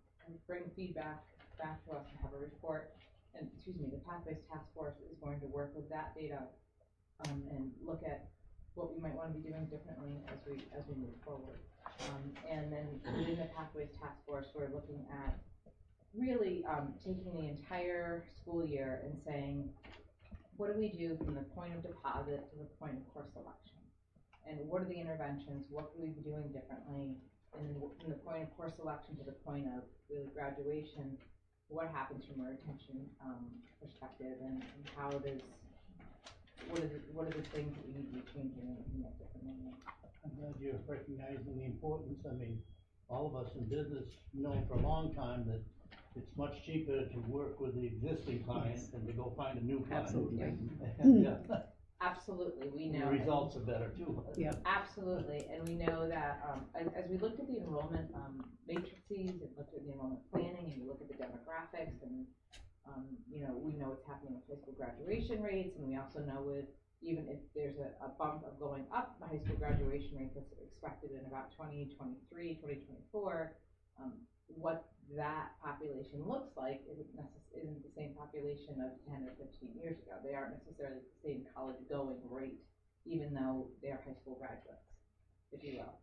bring feedback back to us and have a report. And the Pathways Task Force is going to work with that data and look at what we might want to be doing differently as we move forward. And then within the Pathways Task Force, we're looking at really taking the entire school year and saying, what do we do from the point of deposit to the point of course selection? And what are the interventions? What could we be doing differently? And then from the point of course selection to the point of really graduation, what happens from a retention perspective, and how does, what are the things that we need to be changing and make differently? I'm glad you're recognizing the importance. I mean, all of us in business know for a long time that it's much cheaper to work with the existing client than to go find a new client. Absolutely. And, absolutely, we know. The results are better too. Yeah. Absolutely, and we know that as we looked at the enrollment matrices and looked at the enrollment planning, and we look at the demographics, and we know what's happening with high school graduation rates, and we also know with, even if there's a bump of going up the high school graduation rate that's expected in about 2023, 2024, what that population looks like isn't the same population of 10 or 15 years ago. They aren't necessarily the same college going rate, even though they're high school graduates, if you will.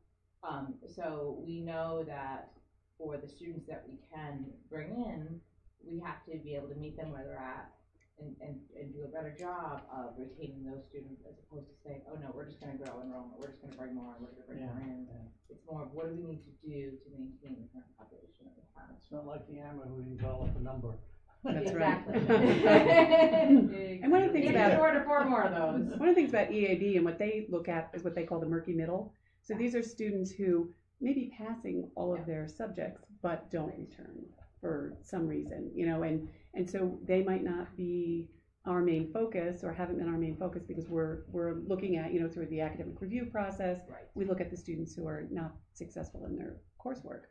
So we know that for the students that we can bring in, we have to be able to meet them where they're at and do a better job of retaining those students as opposed to saying, oh no, we're just gonna grow enrollment, we're just gonna bring more, we're gonna bring more in. It's more of what do we need to do to maintain the current population that we have. It's not like the hammer who you develop a number. That's Exactly. right. And one of the things in about order for more of those. One of the things about EAB and what they look at is what they call the murky middle. So these are students who may be passing all of their subjects but don't return for some reason, you know, and so they might not be our main focus or haven't been our main focus because we're looking at, you know, through the academic review process, we look at the students who are not successful in their coursework.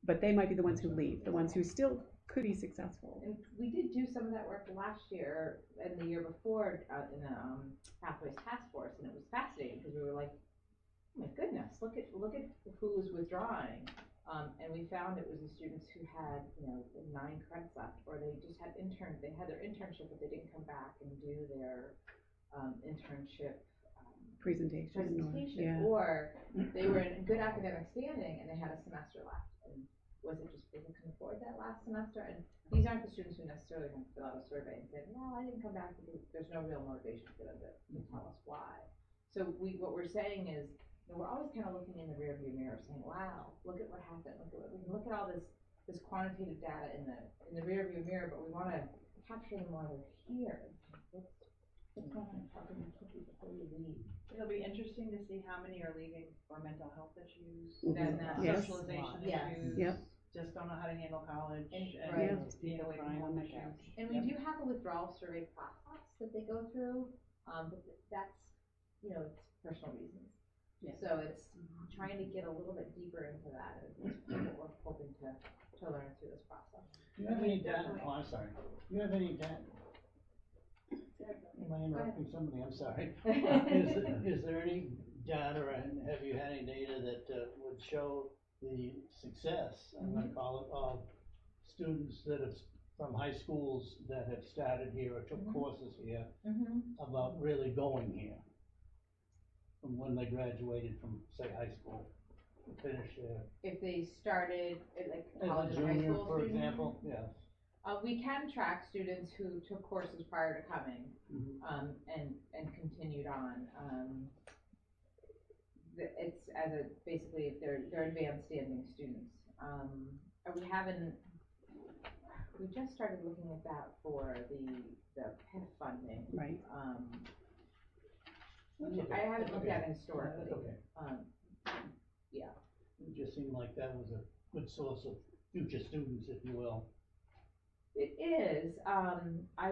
But they might be the ones who leave, the ones who still could be successful. And we did do some of that work last year and the year before in the Pathways Task Force, and it was fascinating because we were like, oh my goodness, look at who was withdrawing. And we found it was the students who had, you know, 9 credits left, or they just had they had their internship, but they didn't come back and do their internship presentation. Or they were in good academic standing and they had a semester left. And was it just they couldn't afford that last semester? And these aren't the students who necessarily want to fill out a survey and say, no, I didn't come back because there's no real motivation for them to tell us why. So what we're saying is, we're always kind of looking in the rearview mirror, saying, "Wow, look at what happened. Look at all this quantitative data in the rearview mirror, but we want to capture them while they're here. What's going on? How can we keep you before you leave?" It'll be interesting to see how many are leaving for mental health issues, Yes. socialization Yes. issues. Yep. Just don't know how to handle college And- being away from home issues. And we do have a withdrawal survey process that they go through, but that's, you know, it's personal reasons. So it's trying to get a little bit deeper into that, and it's what we're hoping to learn through this process. Do you have any data? Oh, I'm sorry. Do you have any data? Am I interrupting somebody? I'm sorry. Is there any data, or have you had any data that would show the success, I'm going to call it, of students that have from high schools that have started here or took courses here about really going here from when they graduated from, say, high school to finish there? If they started at like As college a or high junior, school for student, example, yes. We can track students who took courses prior to coming, and continued on. It's basically if they're advanced standing students. We just started looking at that for the PIP funding. Right. I haven't looked at it historically. That's okay. Yeah. It just seemed like that was a good source of future students, if you will. It is. I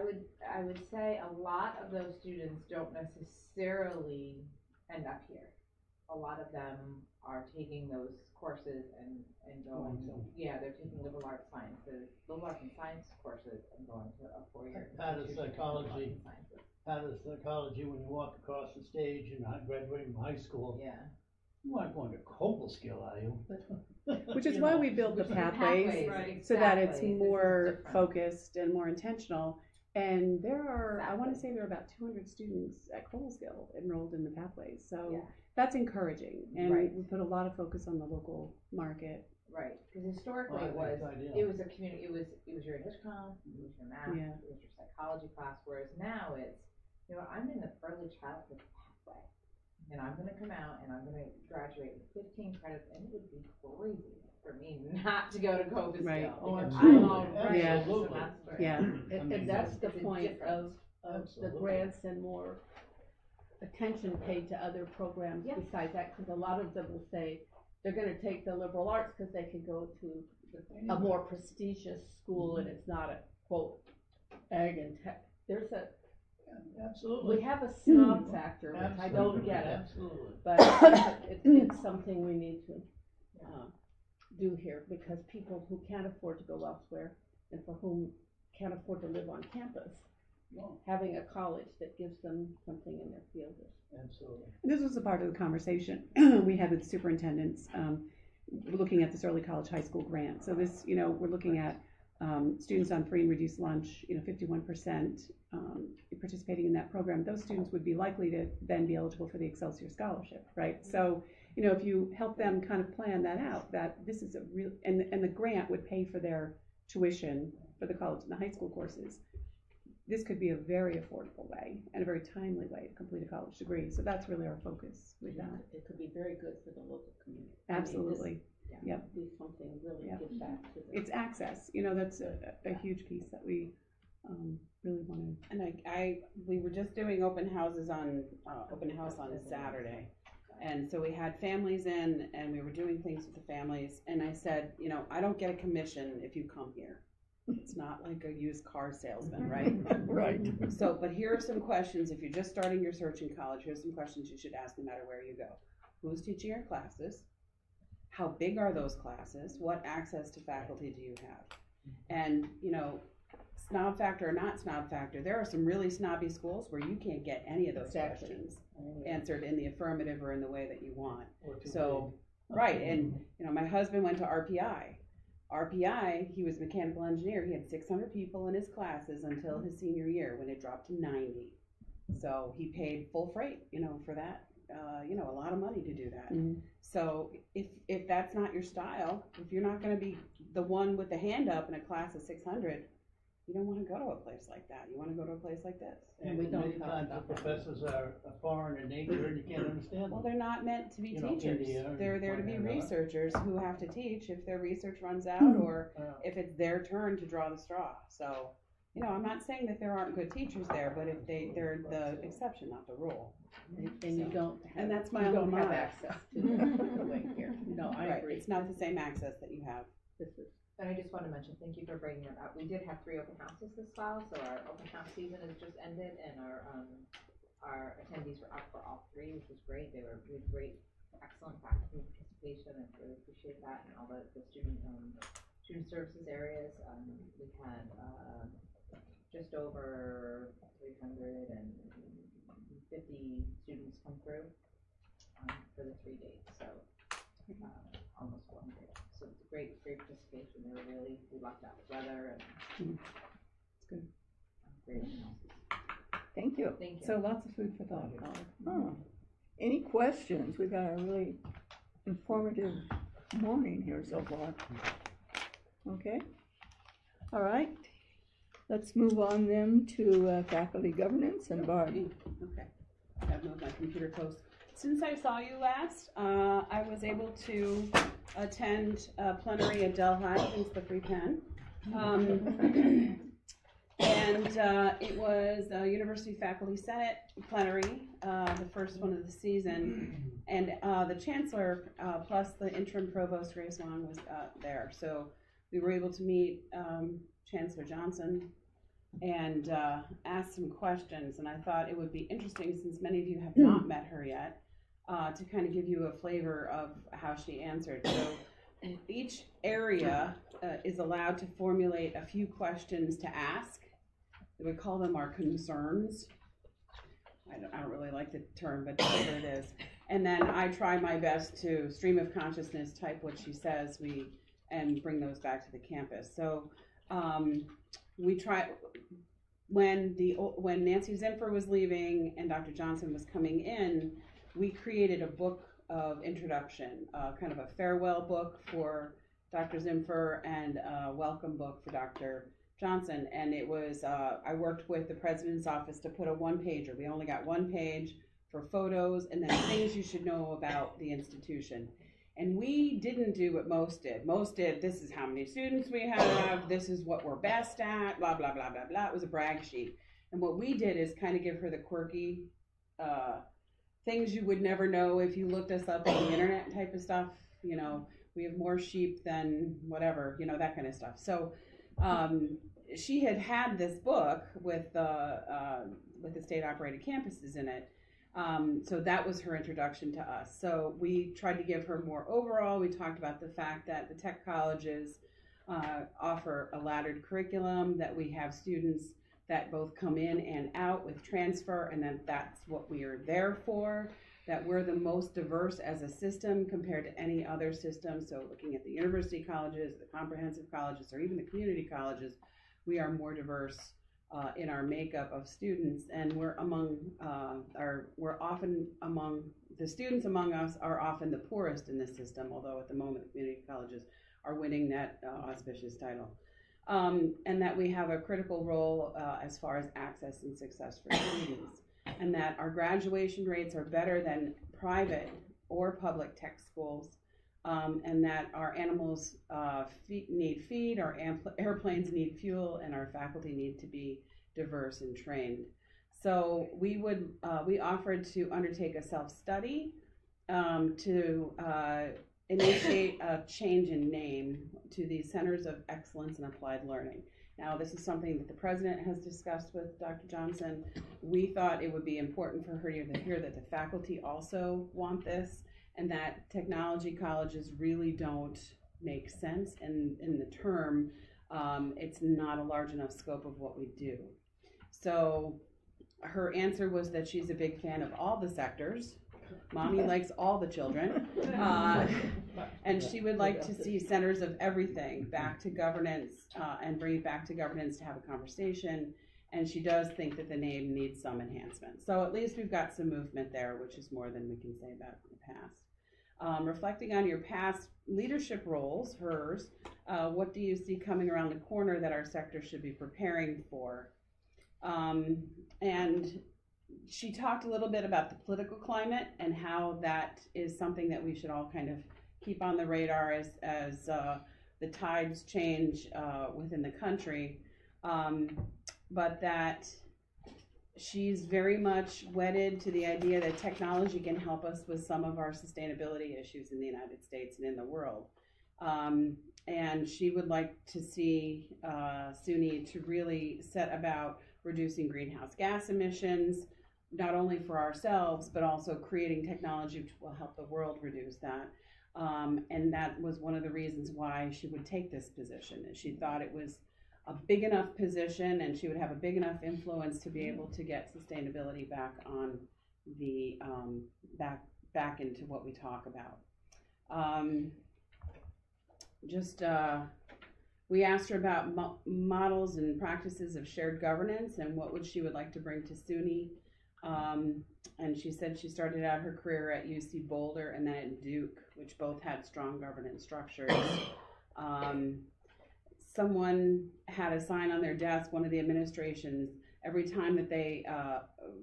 would say a lot of those students don't necessarily end up here. A lot of them are taking those courses and going. They're taking liberal arts sciences, liberal arts and science courses, and going to a 4-year. Part of psychology. Part of psychology when you walk across the stage and graduating from high school. Yeah. You aren't going to Cobleskill, are you? Which is why we built the pathways, right, so that it's exactly. more focused and more intentional. And there are, I want to say there are about 200 students at Cobleskill enrolled in the pathways. So that's encouraging. And we put a lot of focus on the local market. Right, because historically it was a community. It was your English comm, it was your math, it was your psychology class. Whereas now it's, you know, I'm in the early childhood pathway, and I'm going to come out and I'm going to graduate with 15 credits, and it would be crazy for me not to go to Cobleskill. Right. Because I'm already Yeah. a semester. Yeah. And that's the It's a point of Absolutely. the grants and more attention paid to other programs besides that, because a lot of them will say they're gonna take the liberal arts because they can go to a more prestigious school and it's not a quote ag and tech. There's Absolutely. we have a snob factor, which I don't get it, Absolutely. but it's something we need to do here, because people who can't afford to go elsewhere and for whom can't afford to live on campus, having a college that gives them something in their field is. Absolutely. This was a part of the conversation we had with superintendents. we're looking at this early college high school grant. So this, we're looking at students on free and reduced lunch, 51% participating in that program. Those students would be likely to then be eligible for the Excelsior Scholarship, right? So, if you help them kind of plan that out, that this is a real, and the grant would pay for their tuition for the college and the high school courses. This could be a very affordable way and a very timely way to complete a college degree. So that's really our focus with that. It could be very good for the local community. Absolutely. Yep. Be something really Yep. give back to them. It's access. That's a huge piece that we really want to. And we were just doing open house on Saturday. And so we had families in and we were doing things with the families. And I said, I don't get a commission if you come here. It's not like a used car salesman, right? Right. So, but here are some questions. If you're just starting your search in college, here's some questions you should ask no matter where you go. Who's teaching your classes? How big are those classes? What access to faculty do you have? And, snob factor or not snob factor, there are some really snobby schools where you can't get any of those questions answered in the affirmative or in the way that you want. So, right, and, my husband went to RPI. RPI, he was a mechanical engineer. He had 600 people in his classes until his senior year when it dropped to 90. So he paid full freight, for that. A lot of money to do that. Mm-hmm. So if that's not your style, if you're not going to be the one with the hand up in a class of 600, you don't want to go to a place like that. You want to go to a place like this. And we don't many talk times the about that. professors are foreign in nature and you can't understand Well, them. they're not meant to be You know, teachers. India They're there to be and whatnot. researchers who have to teach if their research runs out or if it's their turn to draw the straw. So, I'm not saying that there aren't good teachers there, but if they're the exception, not the rule. And you don't have. And that's my you don't alma have mater. access to the way here. No, I Right, agree. it's not the same access that you have. This is. And I just want to mention, thank you for bringing it up. We did have 3 open houses this fall, so our open house season has just ended, and our attendees were up for all 3, which was great. We had great, excellent faculty participation, and really appreciate that, and all the student services areas. We had just over 350 students come through for the 3 days, so almost 400. So it's a great participation. We lucked out with weather and It's good. great analysis. Thank you. Thank you. So lots of food for thought. Oh. Any questions? We've had a really informative morning here so far. Okay. All right. Let's move on then to faculty governance and Barb. Okay. I have moved my computer close. Since I saw you last, I was able to attend plenary at Delhi, thanks to free pen. And it was a University Faculty Senate plenary, the first one of the season. And the Chancellor plus the interim provost, Grace Wong, was there. So we were able to meet Chancellor Johnson and ask some questions. And I thought it would be interesting, since many of you have not met her yet, to kind of give you a flavor of how she answered. So each area is allowed to formulate a few questions to ask. We call them our concerns. I don't really like the term, but that's what it is. And then I try my best to stream of consciousness type what she says and bring those back to the campus. So we try, when Nancy Zimfer was leaving and Dr. Johnson was coming in, we created a book of introduction, kind of a farewell book for Dr. Zimfer and a welcome book for Dr. Johnson. And it was, I worked with the president's office to put a one-pager. We only got one page for photos and then things you should know about the institution. And we didn't do what most did. Most did, this is how many students we have, this is what we're best at, blah, blah, blah, blah, blah. It was a brag sheet. And what we did is kind of give her the quirky things you would never know if you looked us up on the internet type of stuff. You know, we have more sheep than whatever, you know, that kind of stuff. So she had this book with the state-operated campuses in it. So that was her introduction to us. So we tried to give her more overall. We talked about the fact that the tech colleges offer a laddered curriculum, that we have students that both come in and out with transfer, and then that's what we are there for. that we're the most diverse as a system compared to any other system. So looking at the university colleges, the comprehensive colleges, or even the community colleges, we are more diverse in our makeup of students, and we're often among the students among us are often the poorest in this system, although at the moment the community colleges are winning that auspicious title. And that we have a critical role as far as access and success for students, and that our graduation rates are better than private or public tech schools, and that our animals need feed, our airplanes need fuel, and our faculty need to be diverse and trained. So we offered to undertake a self-study to initiate a change in name to the Centers of Excellence in Applied Learning. Now, this is something that the president has discussed with Dr. Johnson. We thought it would be important for her to hear that the faculty also want this, and that technology colleges really don't make sense in the term. It's not a large enough scope of what we do. So her answer was that she's a big fan of all the sectors. Mommy likes all the children, and she would like to see centers of everything back to governance, and bring it back to governance to have a conversation. And she does think that the name needs some enhancement. So at least we've got some movement there, which is more than we can say about the past. Reflecting on your past leadership roles, hers, what do you see coming around the corner that our sector should be preparing for? And she talked a little bit about the political climate and how that is something that we should all kind of keep on the radar as the tides change within the country, but that she's very much wedded to the idea that technology can help us with some of our sustainability issues in the United States and in the world. And she would like to see SUNY to really set about reducing greenhouse gas emissions, not only for ourselves, but also creating technology which will help the world reduce that. And that was one of the reasons why she would take this position. And she thought it was a big enough position and she would have a big enough influence to be able to get sustainability back on the, back into what we talk about. We asked her about models and practices of shared governance and what she would like to bring to SUNY. And she said she started out her career at UC Boulder and then at Duke, which both had strong governance structures. Someone had a sign on their desk, one of the administrations, every time that they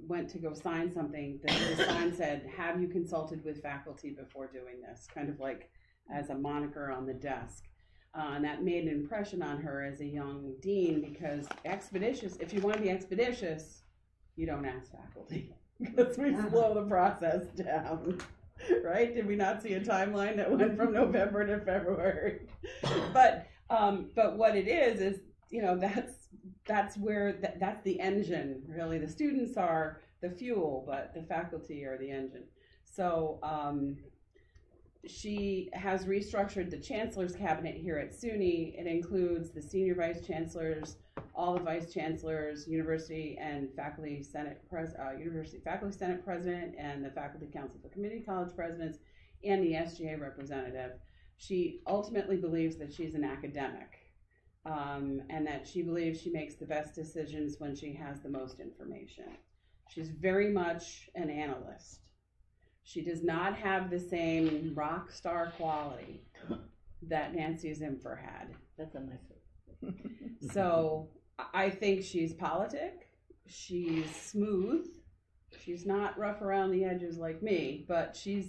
went to go sign something, the sign said, "Have you consulted with faculty before doing this?" Kind of like as a moniker on the desk. And that made an impression on her as a young dean, because if you want to be expeditious, you don't ask faculty, because we slow the process down, right? Did we not see a timeline that went from November to February? But what it is, you know, that's where, that's the engine, really. The students are the fuel, but the faculty are the engine. So she has restructured the chancellor's cabinet here at SUNY. It includes the senior vice chancellors, all the vice chancellors, university and faculty senate university faculty senate president, and the faculty council for community college presidents, and the SGA representative. She ultimately believes that she's an academic, and that she believes she makes the best decisions when she has the most information. She's very much an analyst. She does not have the same rock star quality that Nancy Zimfer had. That's a nice one. So I think she's politic. She's smooth. She's not rough around the edges like me, but she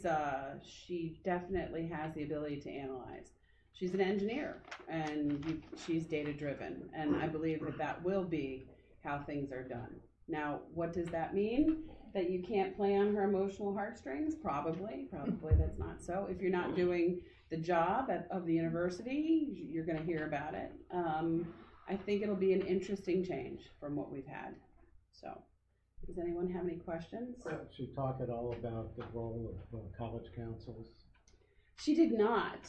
definitely has the ability to analyze. She's an engineer, and she's data driven, and I believe that will be how things are done. Now, what does that mean? That you can't play on her emotional heartstrings? Probably that's not so. If you're not doing the job of the university, you're going to hear about it. I think it'll be an interesting change from what we've had. So, does anyone have any questions? She talked at all about the role of college councils? She did not.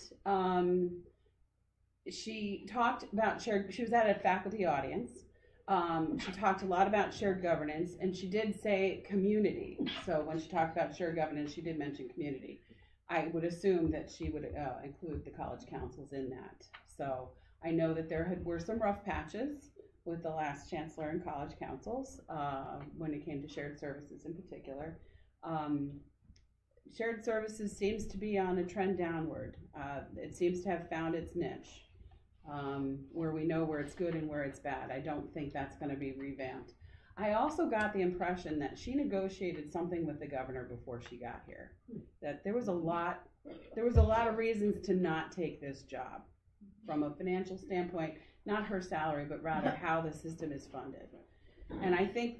She talked about she was at a faculty audience, She talked a lot about shared governance, and she did say community. So when she talked about shared governance, she did mention community. I would assume that she would include the college councils in that. So I know that there were some rough patches with the last chancellor and college councils when it came to shared services in particular. Shared services seems to be on a trend downward. It seems to have found its niche, where we know where it's good and where it's bad. I don't think that's going to be revamped. I also got the impression that she negotiated something with the governor before she got here. That there was a lot of reasons to not take this job from a financial standpoint, not her salary, but rather how the system is funded. And I think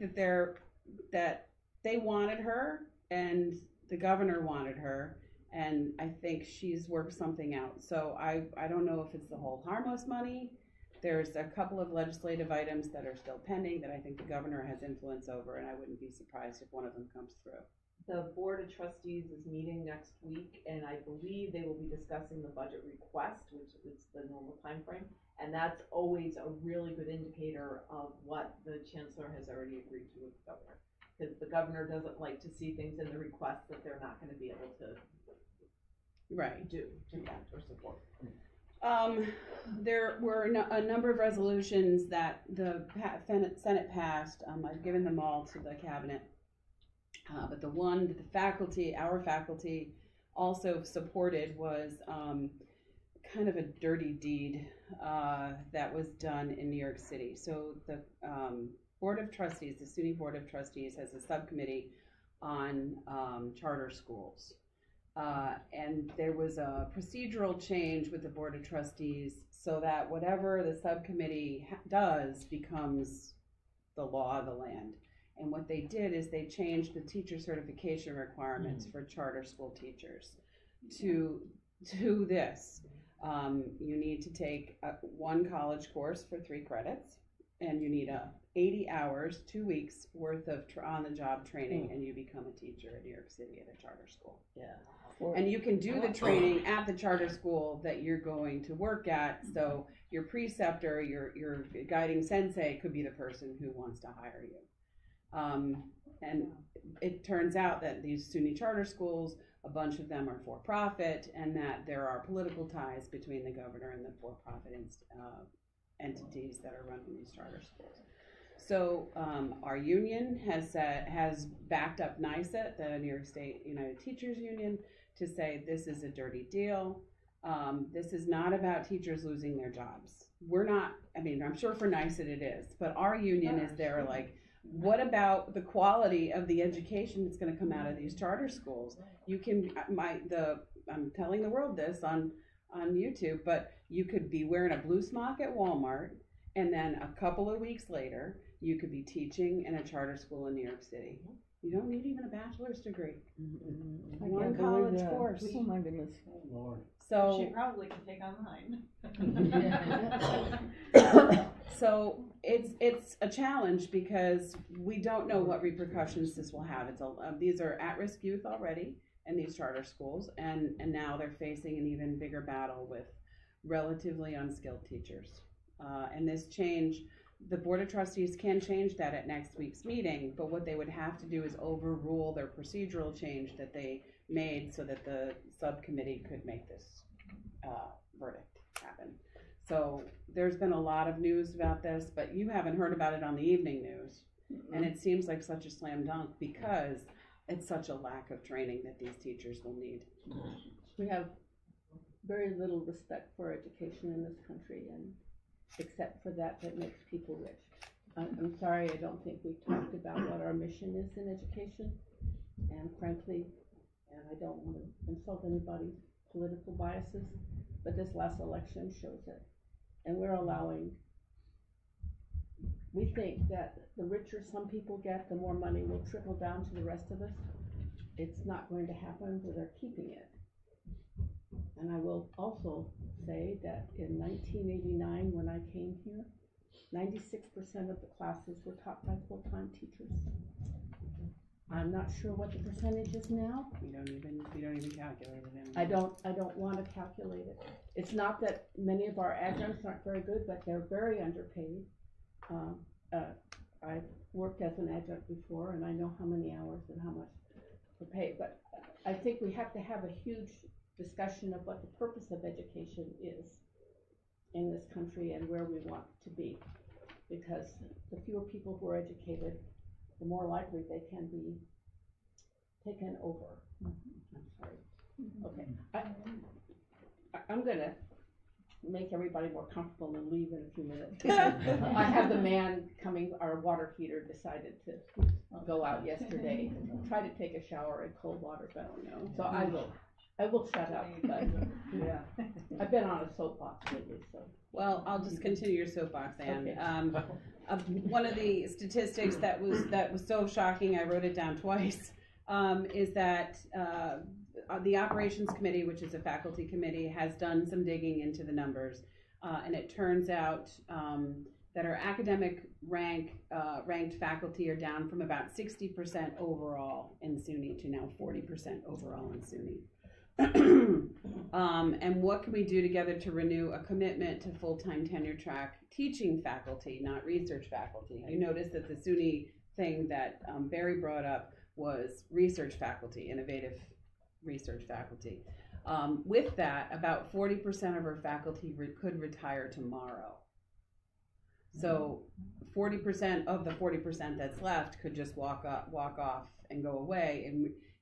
that they wanted her and the governor wanted her, and I think she's worked something out. So I don't know if it's the whole harmless money. There's a couple of legislative items that are still pending that I think the governor has influence over, and I wouldn't be surprised if one of them comes through. The Board of Trustees is meeting next week, and I believe they will be discussing the budget request, which is the normal time frame, and that's always a really good indicator of what the chancellor has already agreed to with the governor. Because the governor doesn't like to see things in the request that they're not going to be able to do, impact, or support. There were a number of resolutions that the Senate passed. I've given them all to the cabinet. But the one that our faculty also supported was kind of a dirty deed that was done in New York City. So the Board of Trustees, the SUNY Board of Trustees, has a subcommittee on charter schools. And there was a procedural change with the Board of Trustees so that whatever the subcommittee does becomes the law of the land. And what they did is they changed the teacher certification requirements for charter school teachers to this. You need to take one college course for 3 credits, and you need 80 hours, 2 weeks worth of on-the-job training, and you become a teacher in New York City at a charter school. Yeah. And you can do the training at the charter school that you're going to work at. So your preceptor, your guiding sensei could be the person who wants to hire you. And it turns out that these SUNY charter schools, a bunch of them are for-profit, and that there are political ties between the governor and the for-profit entities that are running these charter schools. So our union has backed up NYSET, the New York State United Teachers Union, to say this is a dirty deal. This is not about teachers losing their jobs. We're not, I mean, I'm sure for NYSET it is, but our union is there like, what about the quality of the education that's going to come out of these charter schools? You can, I'm telling the world this on YouTube, but you could be wearing a blue smock at Walmart, and then a couple of weeks later, you could be teaching in a charter school in New York City. You don't need even a bachelor's degree. One college course. Oh my goodness. Oh, Lord. So She probably can take online. So it's a challenge because we don't know what repercussions this will have. These are at-risk youth already in these charter schools, and now they're facing an even bigger battle with relatively unskilled teachers. And this change, the Board of Trustees can change that at next week's meeting, but what they would have to do is overrule their procedural change that they made so that the subcommittee could make this verdict happen. So there's been a lot of news about this, but you haven't heard about it on the evening news. And it seems like such a slam dunk because it's such a lack of training that these teachers will need. We have very little respect for education in this country, and except for that makes people rich. I'm sorry, I don't think we've talked about what our mission is in education, and frankly, and I don't want to insult anybody's political biases, but this last election shows it. And we're allowing, we think that the richer some people get, the more money will trickle down to the rest of us. It's not going to happen, but they're keeping it. And I will also say that in 1989, when I came here, 96% of the classes were taught by full-time teachers. I'm not sure what the percentage is now. We don't even calculate it anymore. I don't want to calculate it. It's not that many of our adjuncts aren't very good, but they're very underpaid. I've worked as an adjunct before, and I know how many hours and how much to pay, but I think we have to have a huge discussion of what the purpose of education is in this country and where we want to be. Because the fewer people who are educated, the more likely they can be taken over. I'm sorry. Okay, I'm gonna make everybody more comfortable and leave in a few minutes. I have the man coming, our water heater decided to go out yesterday, try to take a shower in cold water, but so I will shut up, but yeah, I've been on a soapbox lately, so. Well, I'll just continue your soapbox, Ann. Okay. One of the statistics that was so shocking, I wrote it down twice, is that the operations committee, which is a faculty committee, has done some digging into the numbers, and it turns out that our academic ranked faculty are down from about 60% overall in SUNY to now 40% overall in SUNY. And what can we do together to renew a commitment to full-time tenure track teaching faculty, not research faculty? You notice that the SUNY thing that Barry brought up was research faculty, innovative research faculty. With that, about 40% of our faculty could retire tomorrow. So 40% of the 40% that's left could just walk off and go away,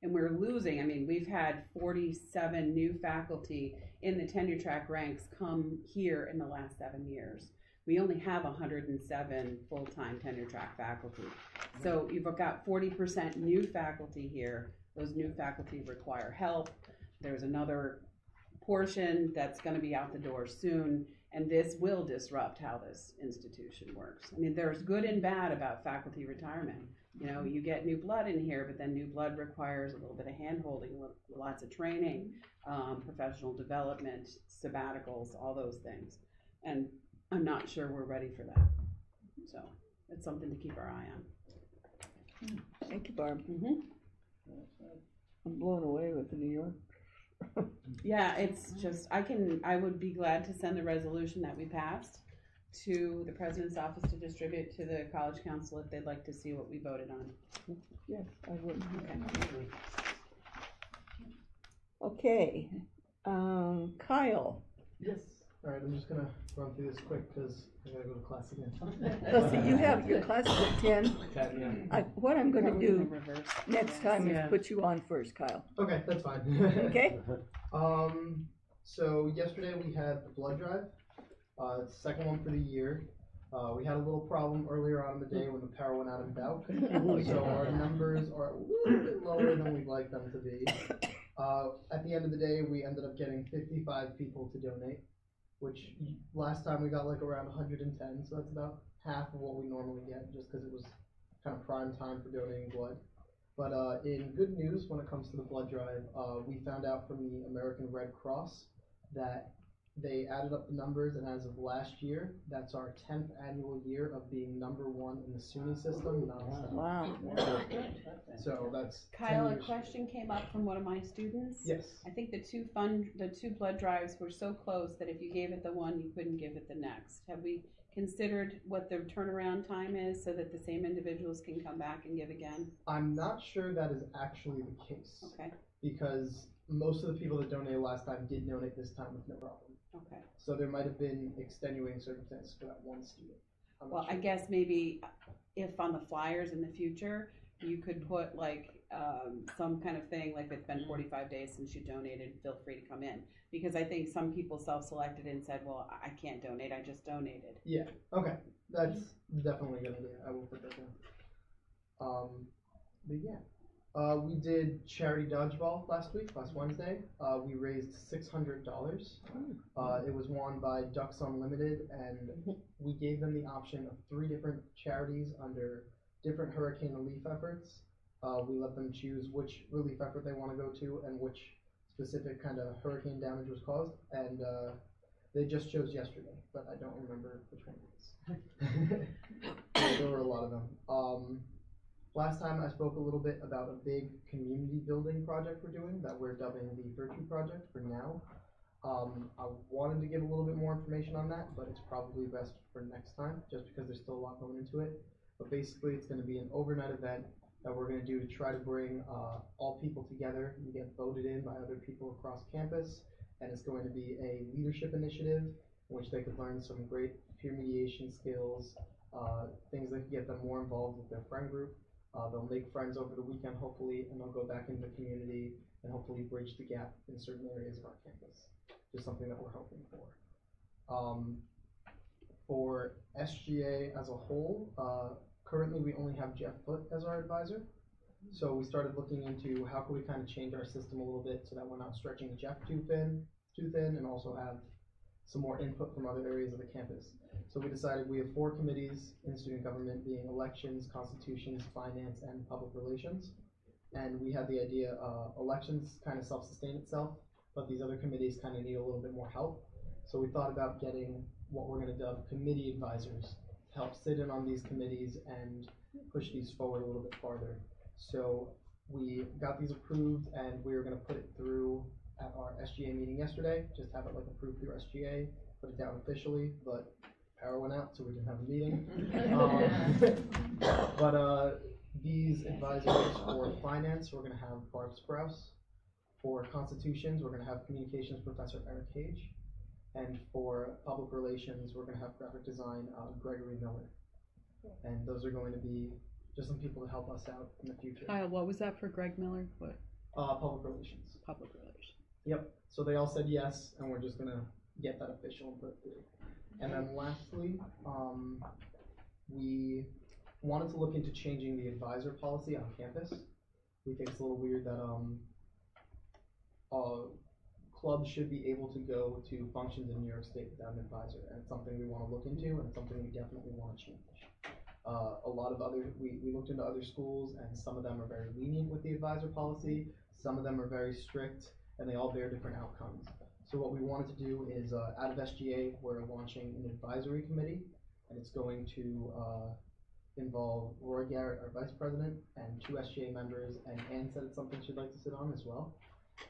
and we're losing. I mean, we've had 47 new faculty in the tenure track ranks come here in the last 7 years. We only have 107 full-time tenure track faculty. So you've got 40% new faculty here. Those new faculty require help. There's another portion that's going to be out the door soon, and this will disrupt how this institution works. I mean, there's good and bad about faculty retirement. You know, you get new blood in here, but then new blood requires a little bit of hand-holding, lots of training, professional development, sabbaticals, all those things. And I'm not sure we're ready for that. So it's something to keep our eye on. Thank you, Barb. Mm-hmm. I'm blown away with the New York. Yeah, it's just, I would be glad to send the resolution that we passed to the president's office to distribute to the college council if they'd like to see what we voted on. Yes, I would. Okay. Okay, Kyle. Yes. All right, I'm just gonna run through this quick because I gotta go to class again. Let's see, you have your class at 10. 10, yeah. What I'm gonna do next time Yeah. is put you on first, Kyle. Okay, that's fine. Okay? So yesterday we had the blood drive. It's the second one for the year. We had a little problem earlier on in the day when the power went out in Belk. So our numbers are a little bit lower than we'd like them to be. At the end of the day, we ended up getting 55 people to donate, which last time we got like around 110, so that's about half of what we normally get, just because it was kind of prime time for donating blood. But in good news, when it comes to the blood drive, we found out from the American Red Cross that they added up the numbers, and as of last year, that's our 10th annual year of being #1 in the SUNY system. Wow. So that's Kyle, 10 a years. question came up from one of my students. Yes. I think the two blood drives were so close that if you gave it the one, you couldn't give it the next. Have we considered what the turnaround time is so that the same individuals can come back and give again? I'm not sure that is actually the case. Okay. Because most of the people that donated last time did donate this time with no problem. Okay. So there might have been extenuating circumstances for that one student. Well, I guess maybe if on the flyers in the future, you could put like some kind of thing, like it's been 45 days since you donated, feel free to come in. Because I think some people self-selected and said, well, I can't donate, I just donated. Yeah, okay. That's definitely a good idea. I will put that down. But yeah. We did charity dodgeball last Wednesday. We raised $600. It was won by Ducks Unlimited, and we gave them the option of 3 different charities under different hurricane relief efforts. We let them choose which relief effort they want to go to and which specific kind of hurricane damage was caused, and they just chose yesterday, but I don't remember which one it is. There were a lot of them. Last time I spoke a little bit about a big community building project we're doing that we're dubbing the Virtue Project for now. I wanted to give a little bit more information on that, but it's probably best for next time, just because there's still a lot going into it. But basically, it's going to be an overnight event that we're going to do to try to bring all people together and get voted in by other people across campus. And it's going to be a leadership initiative in which they could learn some great peer mediation skills, things that could get them more involved with their friend group. They'll make friends over the weekend, hopefully, and they'll go back into the community and hopefully bridge the gap in certain areas of our campus. Just something that we're hoping for. For SGA as a whole, currently we only have Jeff Foote as our advisor. So we started looking into how can we kind of change our system a little bit so that we're not stretching Jeff too thin, and also have some more input from other areas of the campus. So we decided we have 4 committees in student government, being elections, constitutions, finance, and public relations. And we had the idea, elections kind of self-sustain itself, but these other committees kind of need a little bit more help. So we thought about getting what we're going to dub committee advisors to help sit in on these committees and push these forward a little bit farther. So we got these approved, and we were going to put it through at our SGA meeting yesterday, just have it like approved through SGA, put it down officially, but power went out, so we didn't have a meeting. But these advisors for finance, we're going to have Barb Sprouse. For constitutions, we're going to have communications professor Eric Cage. And for public relations, we're going to have graphic design Gregory Miller. And those are going to be just some people to help us out in the future. Kyle, what was that for Greg Miller? What? Public relations. Public relations. Yep. So they all said yes, and we're just going to get that official and put it through. And then lastly, we wanted to look into changing the advisor policy on campus. We think it's a little weird that clubs should be able to go to functions in New York State without an advisor, and it's something we want to look into, and it's something we definitely want to change. A lot of other, we looked into other schools, and some of them are very lenient with the advisor policy, some of them are very strict, and they all bear different outcomes. So what we wanted to do is, out of SGA, we're launching an advisory committee, and it's going to involve Roy Garrett, our vice president, and 2 SGA members, and Ann said it's something she'd like to sit on as well.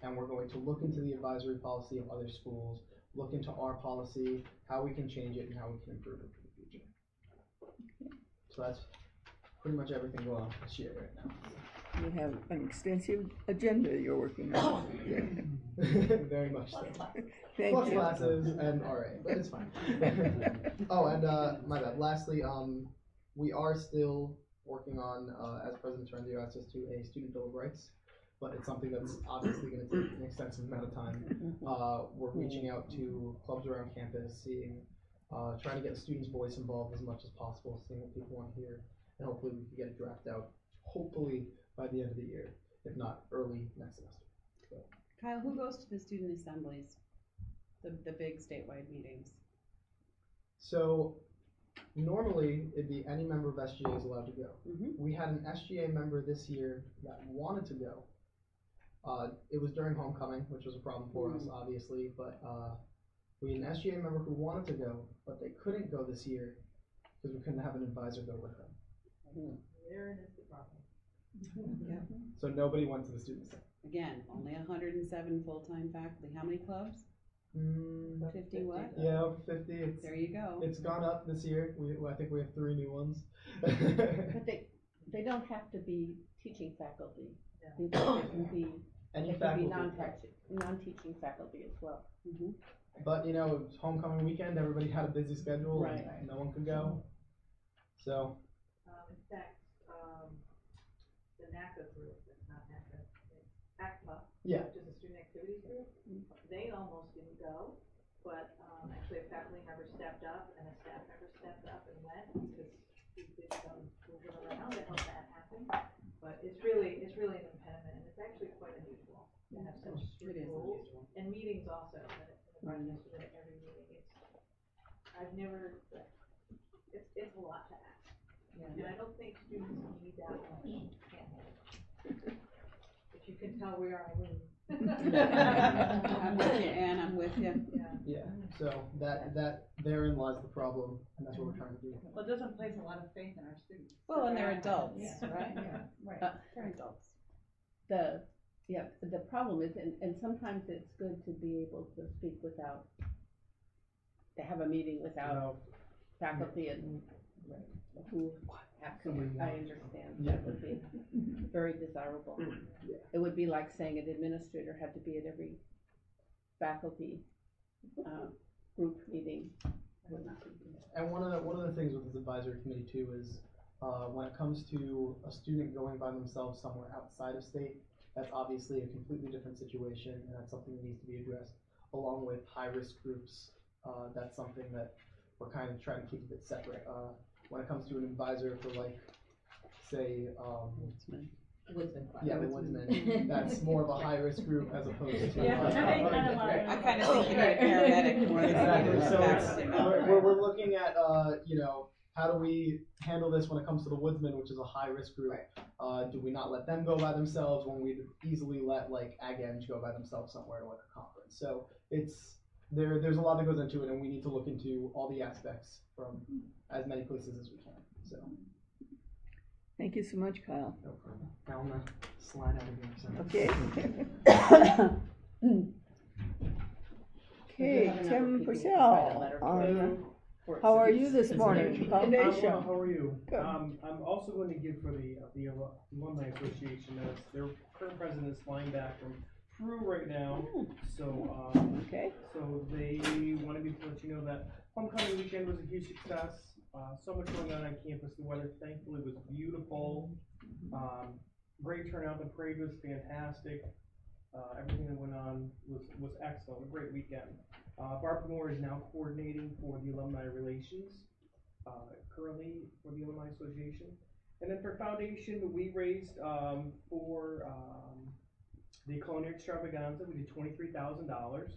And we're going to look into the advisory policy of other schools, look into our policy, how we can change it, and how we can improve it for the future. So that's pretty much everything going on this year right now. You have an extensive agenda you're working on. Very much so. Thank Plus you. classes and RA, but it's fine. Oh, and my bad. Lastly, we are still working on, as President Terenzio asked us to, a student bill of rights. But it's something that's obviously going to take an extensive amount of time. We're reaching out to clubs around campus, trying to get the students' voice involved as much as possible, seeing what people want to hear, and hopefully we can get a draft out, hopefully by the end of the year, if not early next semester. So. Kyle, who goes to the student assemblies, the big statewide meetings? So normally it'd be any member of SGA is allowed to go. Mm-hmm. We had an SGA member this year that wanted to go. It was during homecoming, which was a problem for us, obviously, but we had an SGA member who wanted to go, but they couldn't go this year because we couldn't have an advisor go with them. Therein is the problem. Yeah. So nobody went to the student center. Again, only 107 full-time faculty. How many clubs? 50 what? Yeah, over 50. There you go. It's gone up this year. I think we have 3 new ones. But they don't have to be teaching faculty. They can be Any It could faculty. be non-teaching faculty as well. Mm-hmm. But you know, it was homecoming weekend. Everybody had a busy schedule, Right. and no one could go. So. In fact, the NACA group, that's not NACA, ACMA, Yeah. which is a student activities group, they almost didn't go, but actually a faculty member stepped up and a staff member stepped up and went because we did some moving around to help that happen. But it's really an impediment, and it's actually quite unusual to have such strict rules. And meetings also, in the process of every meeting, it's a lot to ask. Yeah. And I don't think students need that much handling. If you can tell we are a win. I'm with you, Ann. I'm with you. Yeah. So that therein lies the problem, and that's what we're trying to do. Well, it doesn't place a lot of faith in our students. Well, and they're adults, Yeah. right? Right. They're adults. The Yeah, the problem is, and sometimes it's good to be able to speak without, to have a meeting without faculty and who have to, I understand, that would be very desirable. It would be like saying an administrator had to be at every faculty, group meeting. And one of the things with this advisory committee too is, when it comes to a student going by themselves somewhere outside of state, that's obviously a completely different situation, and that's something that needs to be addressed, along with high-risk groups. That's something that we're kind of trying to keep a bit separate. When it comes to an advisor for, like, say, Woodsman Club. yeah, the Woodsman, that's more of a high-risk group as opposed to. I kind of think you need a paramedic more than Exactly, so faculty member. we're looking at, you know, how do we handle this when it comes to the Woodsman, which is a high-risk group? Do we not let them go by themselves when we'd easily let, like, Ag-Eng go by themselves somewhere to, like, a conference? So there's a lot that goes into it, and we need to look into all the aspects from as many places as we can, so. Thank you so much, Kyle. No problem. Now I'm gonna slide out of here, so. Okay. Okay, Tim Purcell, how are you this morning? Foundation. How are you? Good. I'm also going to give for the Alumni Association, as their current president is flying back from Peru right now. So Okay. so they wanted me to let you know that homecoming weekend was a huge success. So much going on campus. The weather thankfully was beautiful. Great turnout. The parade was fantastic. Everything that went on was excellent. A great weekend. Barb Moore is now coordinating for the alumni relations, currently for the Alumni Association. And then for foundation, we raised for the culinary extravaganza. We did $23,000,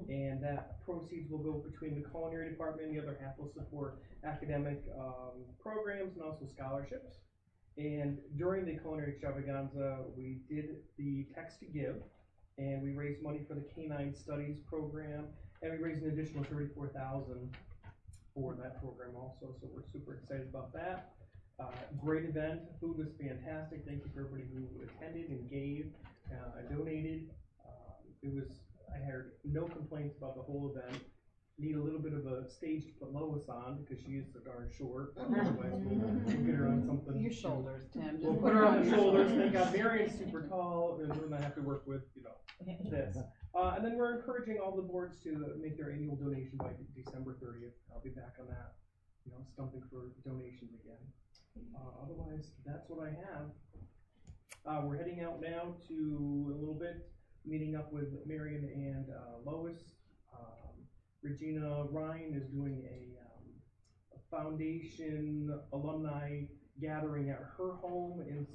and that proceeds will go between the culinary department, and the other half will support academic programs and also scholarships. And during the culinary extravaganza, we did the text to give, and we raised money for the Canine Studies program, and we raised an additional $34,000 for that program also. So we're super excited about that. Great event. Food was fantastic. Thank you for everybody who attended and gave, donated. I heard no complaints about the whole event. Need a little bit of a stage to put Lois on because she is so darn short. Otherwise, we'll get her on something. Your shoulders, Tim. We'll put her on the shoulders. Thank God Marion's super tall, and we're gonna have to work with, this. And then we're encouraging all the boards to make their annual donation by December 30th. I'll be back on that, stumping for donations again. Otherwise, that's what I have. We're heading out now to a little bit, meeting up with Marion and Lois. Regina Ryan is doing a foundation alumni gathering at her home in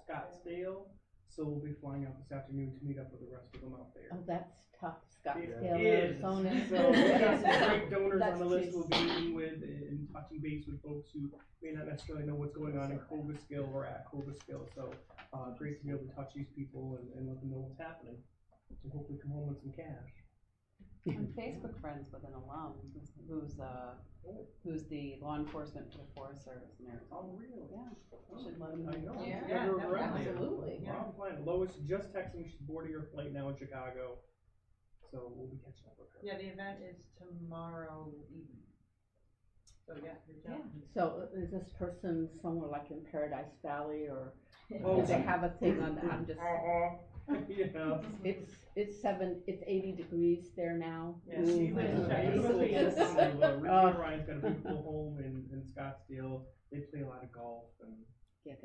Scottsdale. So we'll be flying out this afternoon to meet up with the rest of them out there. Oh, that's tough, Scottsdale, It is. Arizona. So we got some great donors That's on the list cheap. we'll be meeting with and touching base with folks who may not necessarily know what's going on in Cobleskill or at Cobleskill. So great to be able to touch these people and let them know what's happening, and hopefully come home with some cash. I'm Facebook friends with an alum who's the law enforcement for the Forest Service in Arizona. Oh, really? Yeah. Should let him know. I know. Yeah, Never no, around there. absolutely. We're on plan. Lois just texted me. She's boarding her flight now in Chicago. So we'll be catching up with her. Yeah, the event is tomorrow evening. So yeah, good job. So is this person somewhere like in Paradise Valley, or Oh, do they have a thing on, I'm just, Yeah. it's 80 degrees there now. Yeah, she lives in a beautiful Regina Ryan's got a beautiful home in Scottsdale. They play a lot of golf and Yeah,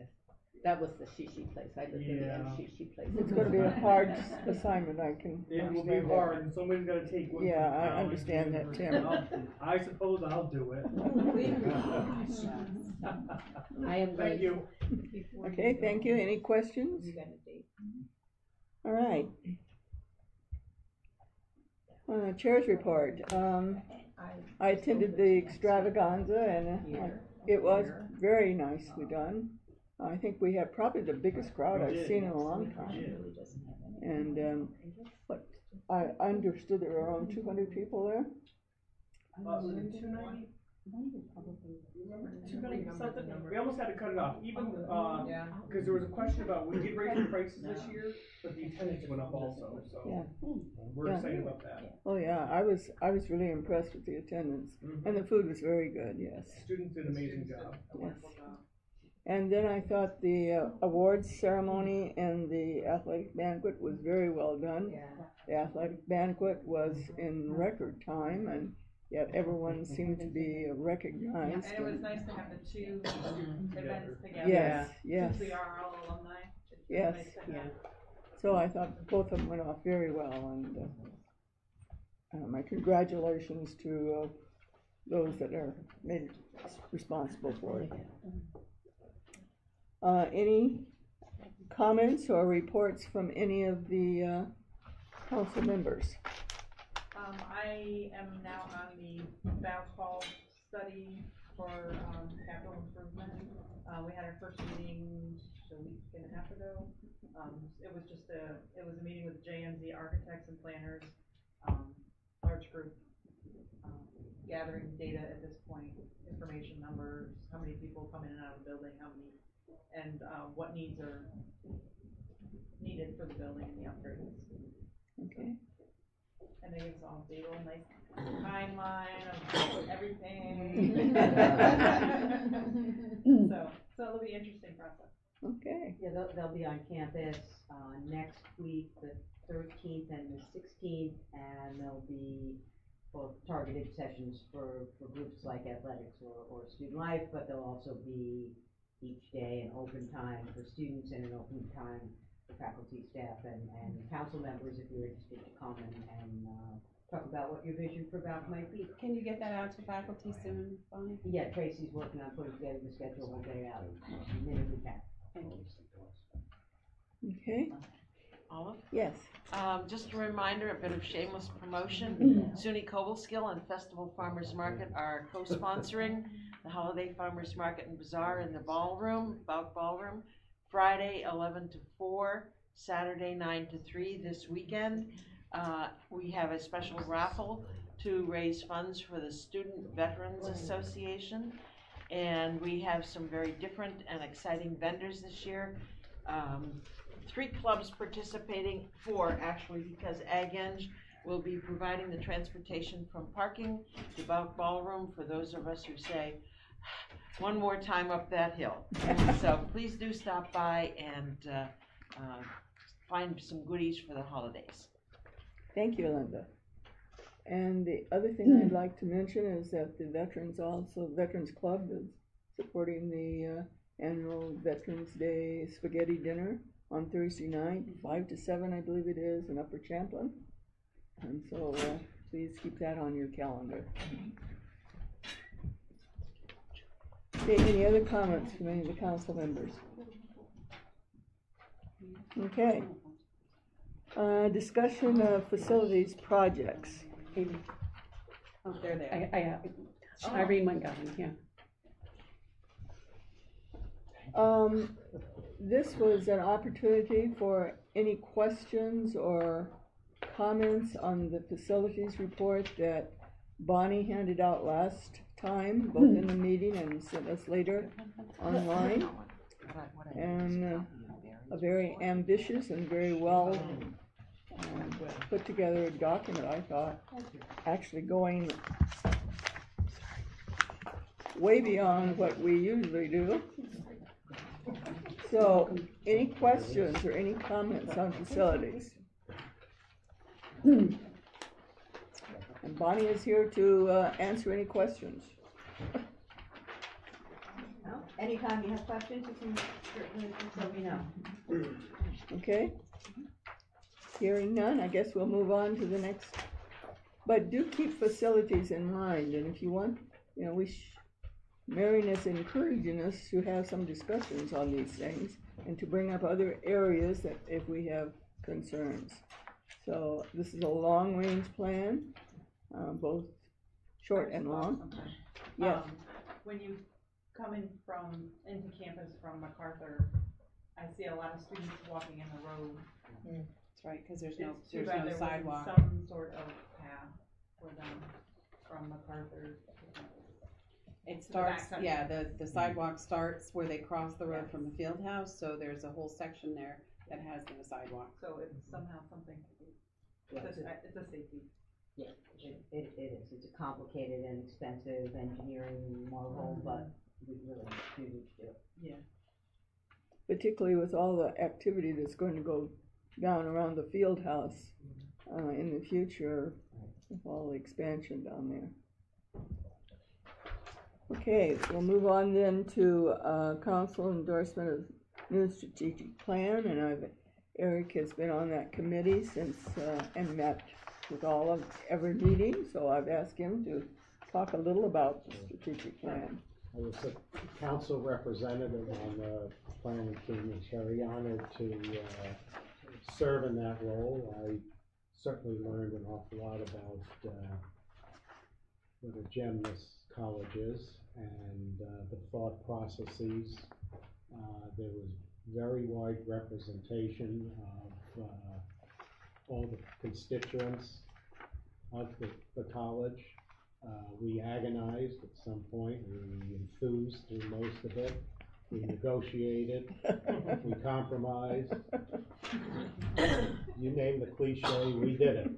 that was the Shishi place, I lived in the Yeah. Shishi place. It's gonna be a hard assignment, I can it will be understand that. hard, and somebody's got to take one. Yeah, from I college understand that, university. Tim. I suppose I'll do it. I am Thank you. Okay, thank you. Any questions? You got a date? All right. Chair's report. I attended the extravaganza and it was very nicely done. I think we have probably the biggest crowd I've seen in a long time. And I understood there were around 200 people there. Was it 290? We almost had to cut it off, even, because there was a question about, we did raise the prices this year, but the attendance went up also, so. Yeah. We're Yeah. excited about that. Oh, yeah, I was really impressed with the attendance, and the food was very good, yes. Students did an amazing job. Yes. And then I thought the awards ceremony and the athletic banquet was very well done. The athletic banquet was in record time, and yet everyone seemed to be recognized. And it was nice to have the two events together. Yes, yes. Since we are all alumni. It's Yes. nice to have. So I thought both of them went off very well, and my congratulations to those that are made responsible for it. Any comments or reports from any of the council members? I am now on the Bounce Hall study for capital improvement. We had our first meeting a week and a half ago. It was a meeting with JMZ architects and planners, large group, gathering data at this point, information numbers, how many people come in and out of the building, and what needs are needed for the building and the upgrades. Okay. And they give us all a real nice timeline of everything. So it'll be an interesting process. Okay. Yeah, they'll be on campus next week, the 13th and the 16th, and there'll be both targeted sessions for groups like athletics or student life, but there'll also be each day an open time for students and an open time for faculty, staff, and council members if you're interested to come and talk about what your vision for BAC might be. Can you get that out to faculty soon, Bonnie? Yeah, Tracy's working on putting together the schedule. We'll get it out as soon as we can. Thank you. Okay. Olive? Yes. Just a reminder, a bit of shameless promotion. SUNY Cobleskill and Festival Farmers Market are co-sponsoring the Holiday Farmers Market and Bazaar in the ballroom, Bauk Ballroom, Friday 11 to 4, Saturday 9 to 3 this weekend. We have a special raffle to raise funds for the Student Veterans Association, and we have some very different and exciting vendors this year. 3 clubs participating, 4 actually, because Ag Eng will be providing the transportation from parking to Bauk Ballroom for those of us who say, one more time up that hill. So please do stop by and find some goodies for the holidays. Thank you, Linda. And the other thing I'd like to mention is that the Veterans Club is supporting the annual Veterans Day spaghetti dinner on Thursday night, 5 to 7, I believe it is, in Upper Champlin. And so please keep that on your calendar. Okay, any other comments from any of the council members? Okay. Discussion of facilities projects. Amy. Oh, they're there. Irene went got him, yeah. This was an opportunity for any questions or comments on the facilities report that Bonnie handed out last time, both in the meeting and sent us later online. And a very ambitious and very well put together document, I thought, actually going way beyond what we usually do. So, any questions or any comments on facilities? And Bonnie is here to answer any questions. Well, anytime you have questions, you can certainly let me know. Okay. Hearing none, I guess we'll move on to the next. But do keep facilities in mind, and if you want, Marion is encouraging us to have some discussions on these things and to bring up other areas that if we have concerns. So this is a long-range plan, both short and long. Yes. When you come into campus from MacArthur, I see a lot of students walking in the road. That's right, because there's no It's too bad there sidewalk. wasn't some sort of path for them from MacArthur. starts, backside. yeah, the sidewalk starts where they cross the road from the field house, so there's a whole section there that has no sidewalk. So it's somehow something, it's a safety. Yeah, it is. It's a complicated and expensive engineering marvel, but we really do need to do it. Yeah. Particularly with all the activity that's going to go down around the field house in the future, with all the expansion down there. Okay, we'll move on then to council endorsement of new strategic plan, and Eric has been on that committee since and met with every meeting, so I've asked him to talk a little about the strategic plan. I was a council representative on the planning team. Was very honored to serve in that role. I certainly learned an awful lot about what a gem this college is and the thought processes. There was very wide representation of all the constituents of the college. We agonized at some point, we enthused through most of it, we negotiated, we compromised. You name the cliche, we did it.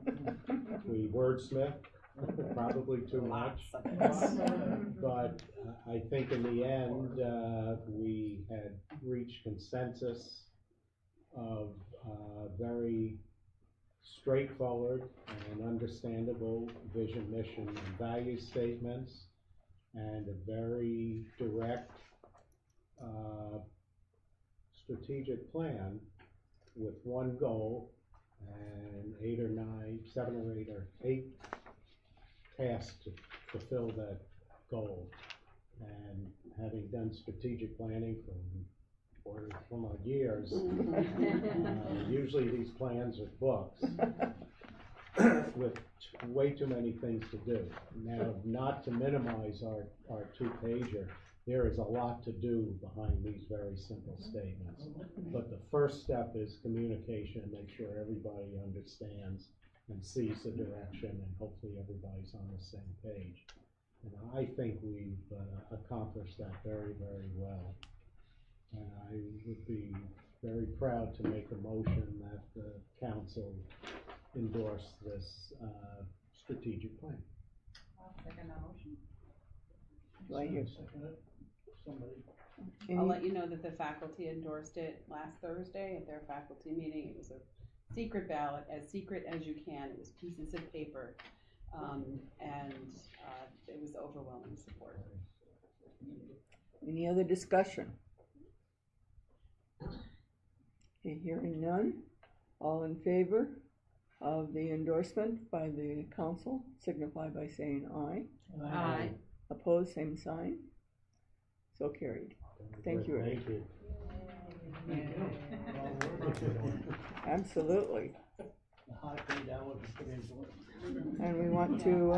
We wordsmithed, probably too much. But I think in the end, we had reached consensus of very straightforward and understandable vision, mission, and value statements, and a very direct strategic plan with one goal and 7 or 8 or 8 tasks to fulfill that goal. And having done strategic planning from our years, usually these plans are books with way too many things to do. Now, not to minimize our 2-pager, there is a lot to do behind these very simple statements. But the first step is communication, and make sure everybody understands and sees the direction, and hopefully everybody's on the same page. And I think we've accomplished that very, very well. And I would be very proud to make a motion that the council endorse this strategic plan. I'll second that motion. Do I hear? I'll let you know that the faculty endorsed it last Thursday at their faculty meeting. It was a secret ballot, as secret as you can. It was pieces of paper, and it was overwhelming support. Any other discussion? Okay, hearing none. All in favor of the endorsement by the council signify by saying aye. Aye. Opposed, same sign. So carried. Thank you. Thank you. Absolutely. The hot paid hours are put into it. And we want to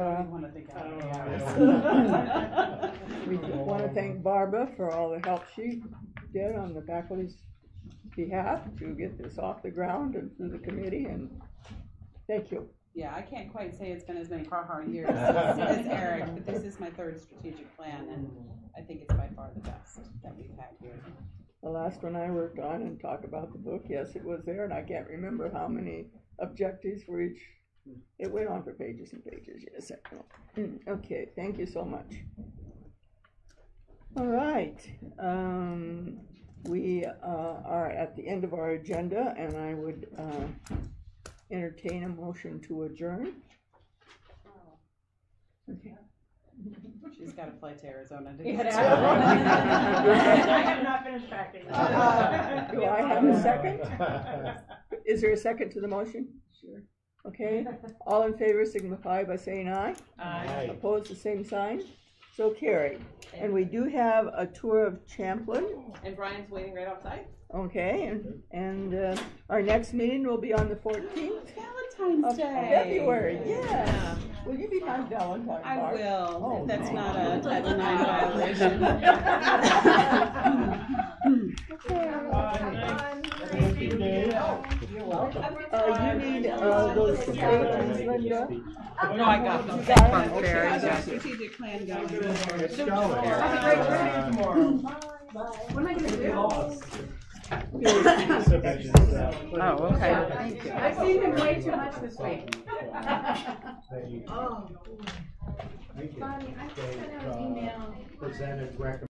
we want to thank Barbara for all the help she did on the faculty's behalf to get this off the ground and through the committee, and thank you. Yeah, I can't quite say it's been as many hard years as Eric, but this is my 3rd strategic plan, and I think it's by far the best that we've had here. The last one I worked on and talk about the book, yes, it was there, and I can't remember how many objectives for each. It went on for pages and pages, yes. Okay, thank you so much. All right, we are at the end of our agenda, and I would entertain a motion to adjourn. Okay. She's got to fly to Arizona to I get have not finished packing. Do I have a second? Is there a second to the motion? Sure. Okay, all in favor signify by saying aye. Aye. Opposed, the same sign. So carried. And we do have a tour of Champlin. And Brian's waiting right outside. Okay, and our next meeting will be on the 14th Valentine's of Day. February. Yes. Will you be my Valentine? I Barb? will, Oh, if that's no. not a Title IX violation. Thank you. Thank you, Dave. You're welcome. You need, those statements, Linda? No, I got them. You got it? From Barry, How's our yeah. strategic plan going? Have Have a great trip tomorrow. What am I gonna do? Oh, okay. Thank you. I've seen him way too much this week. They, Bonnie, I sent out an email. presented recommendation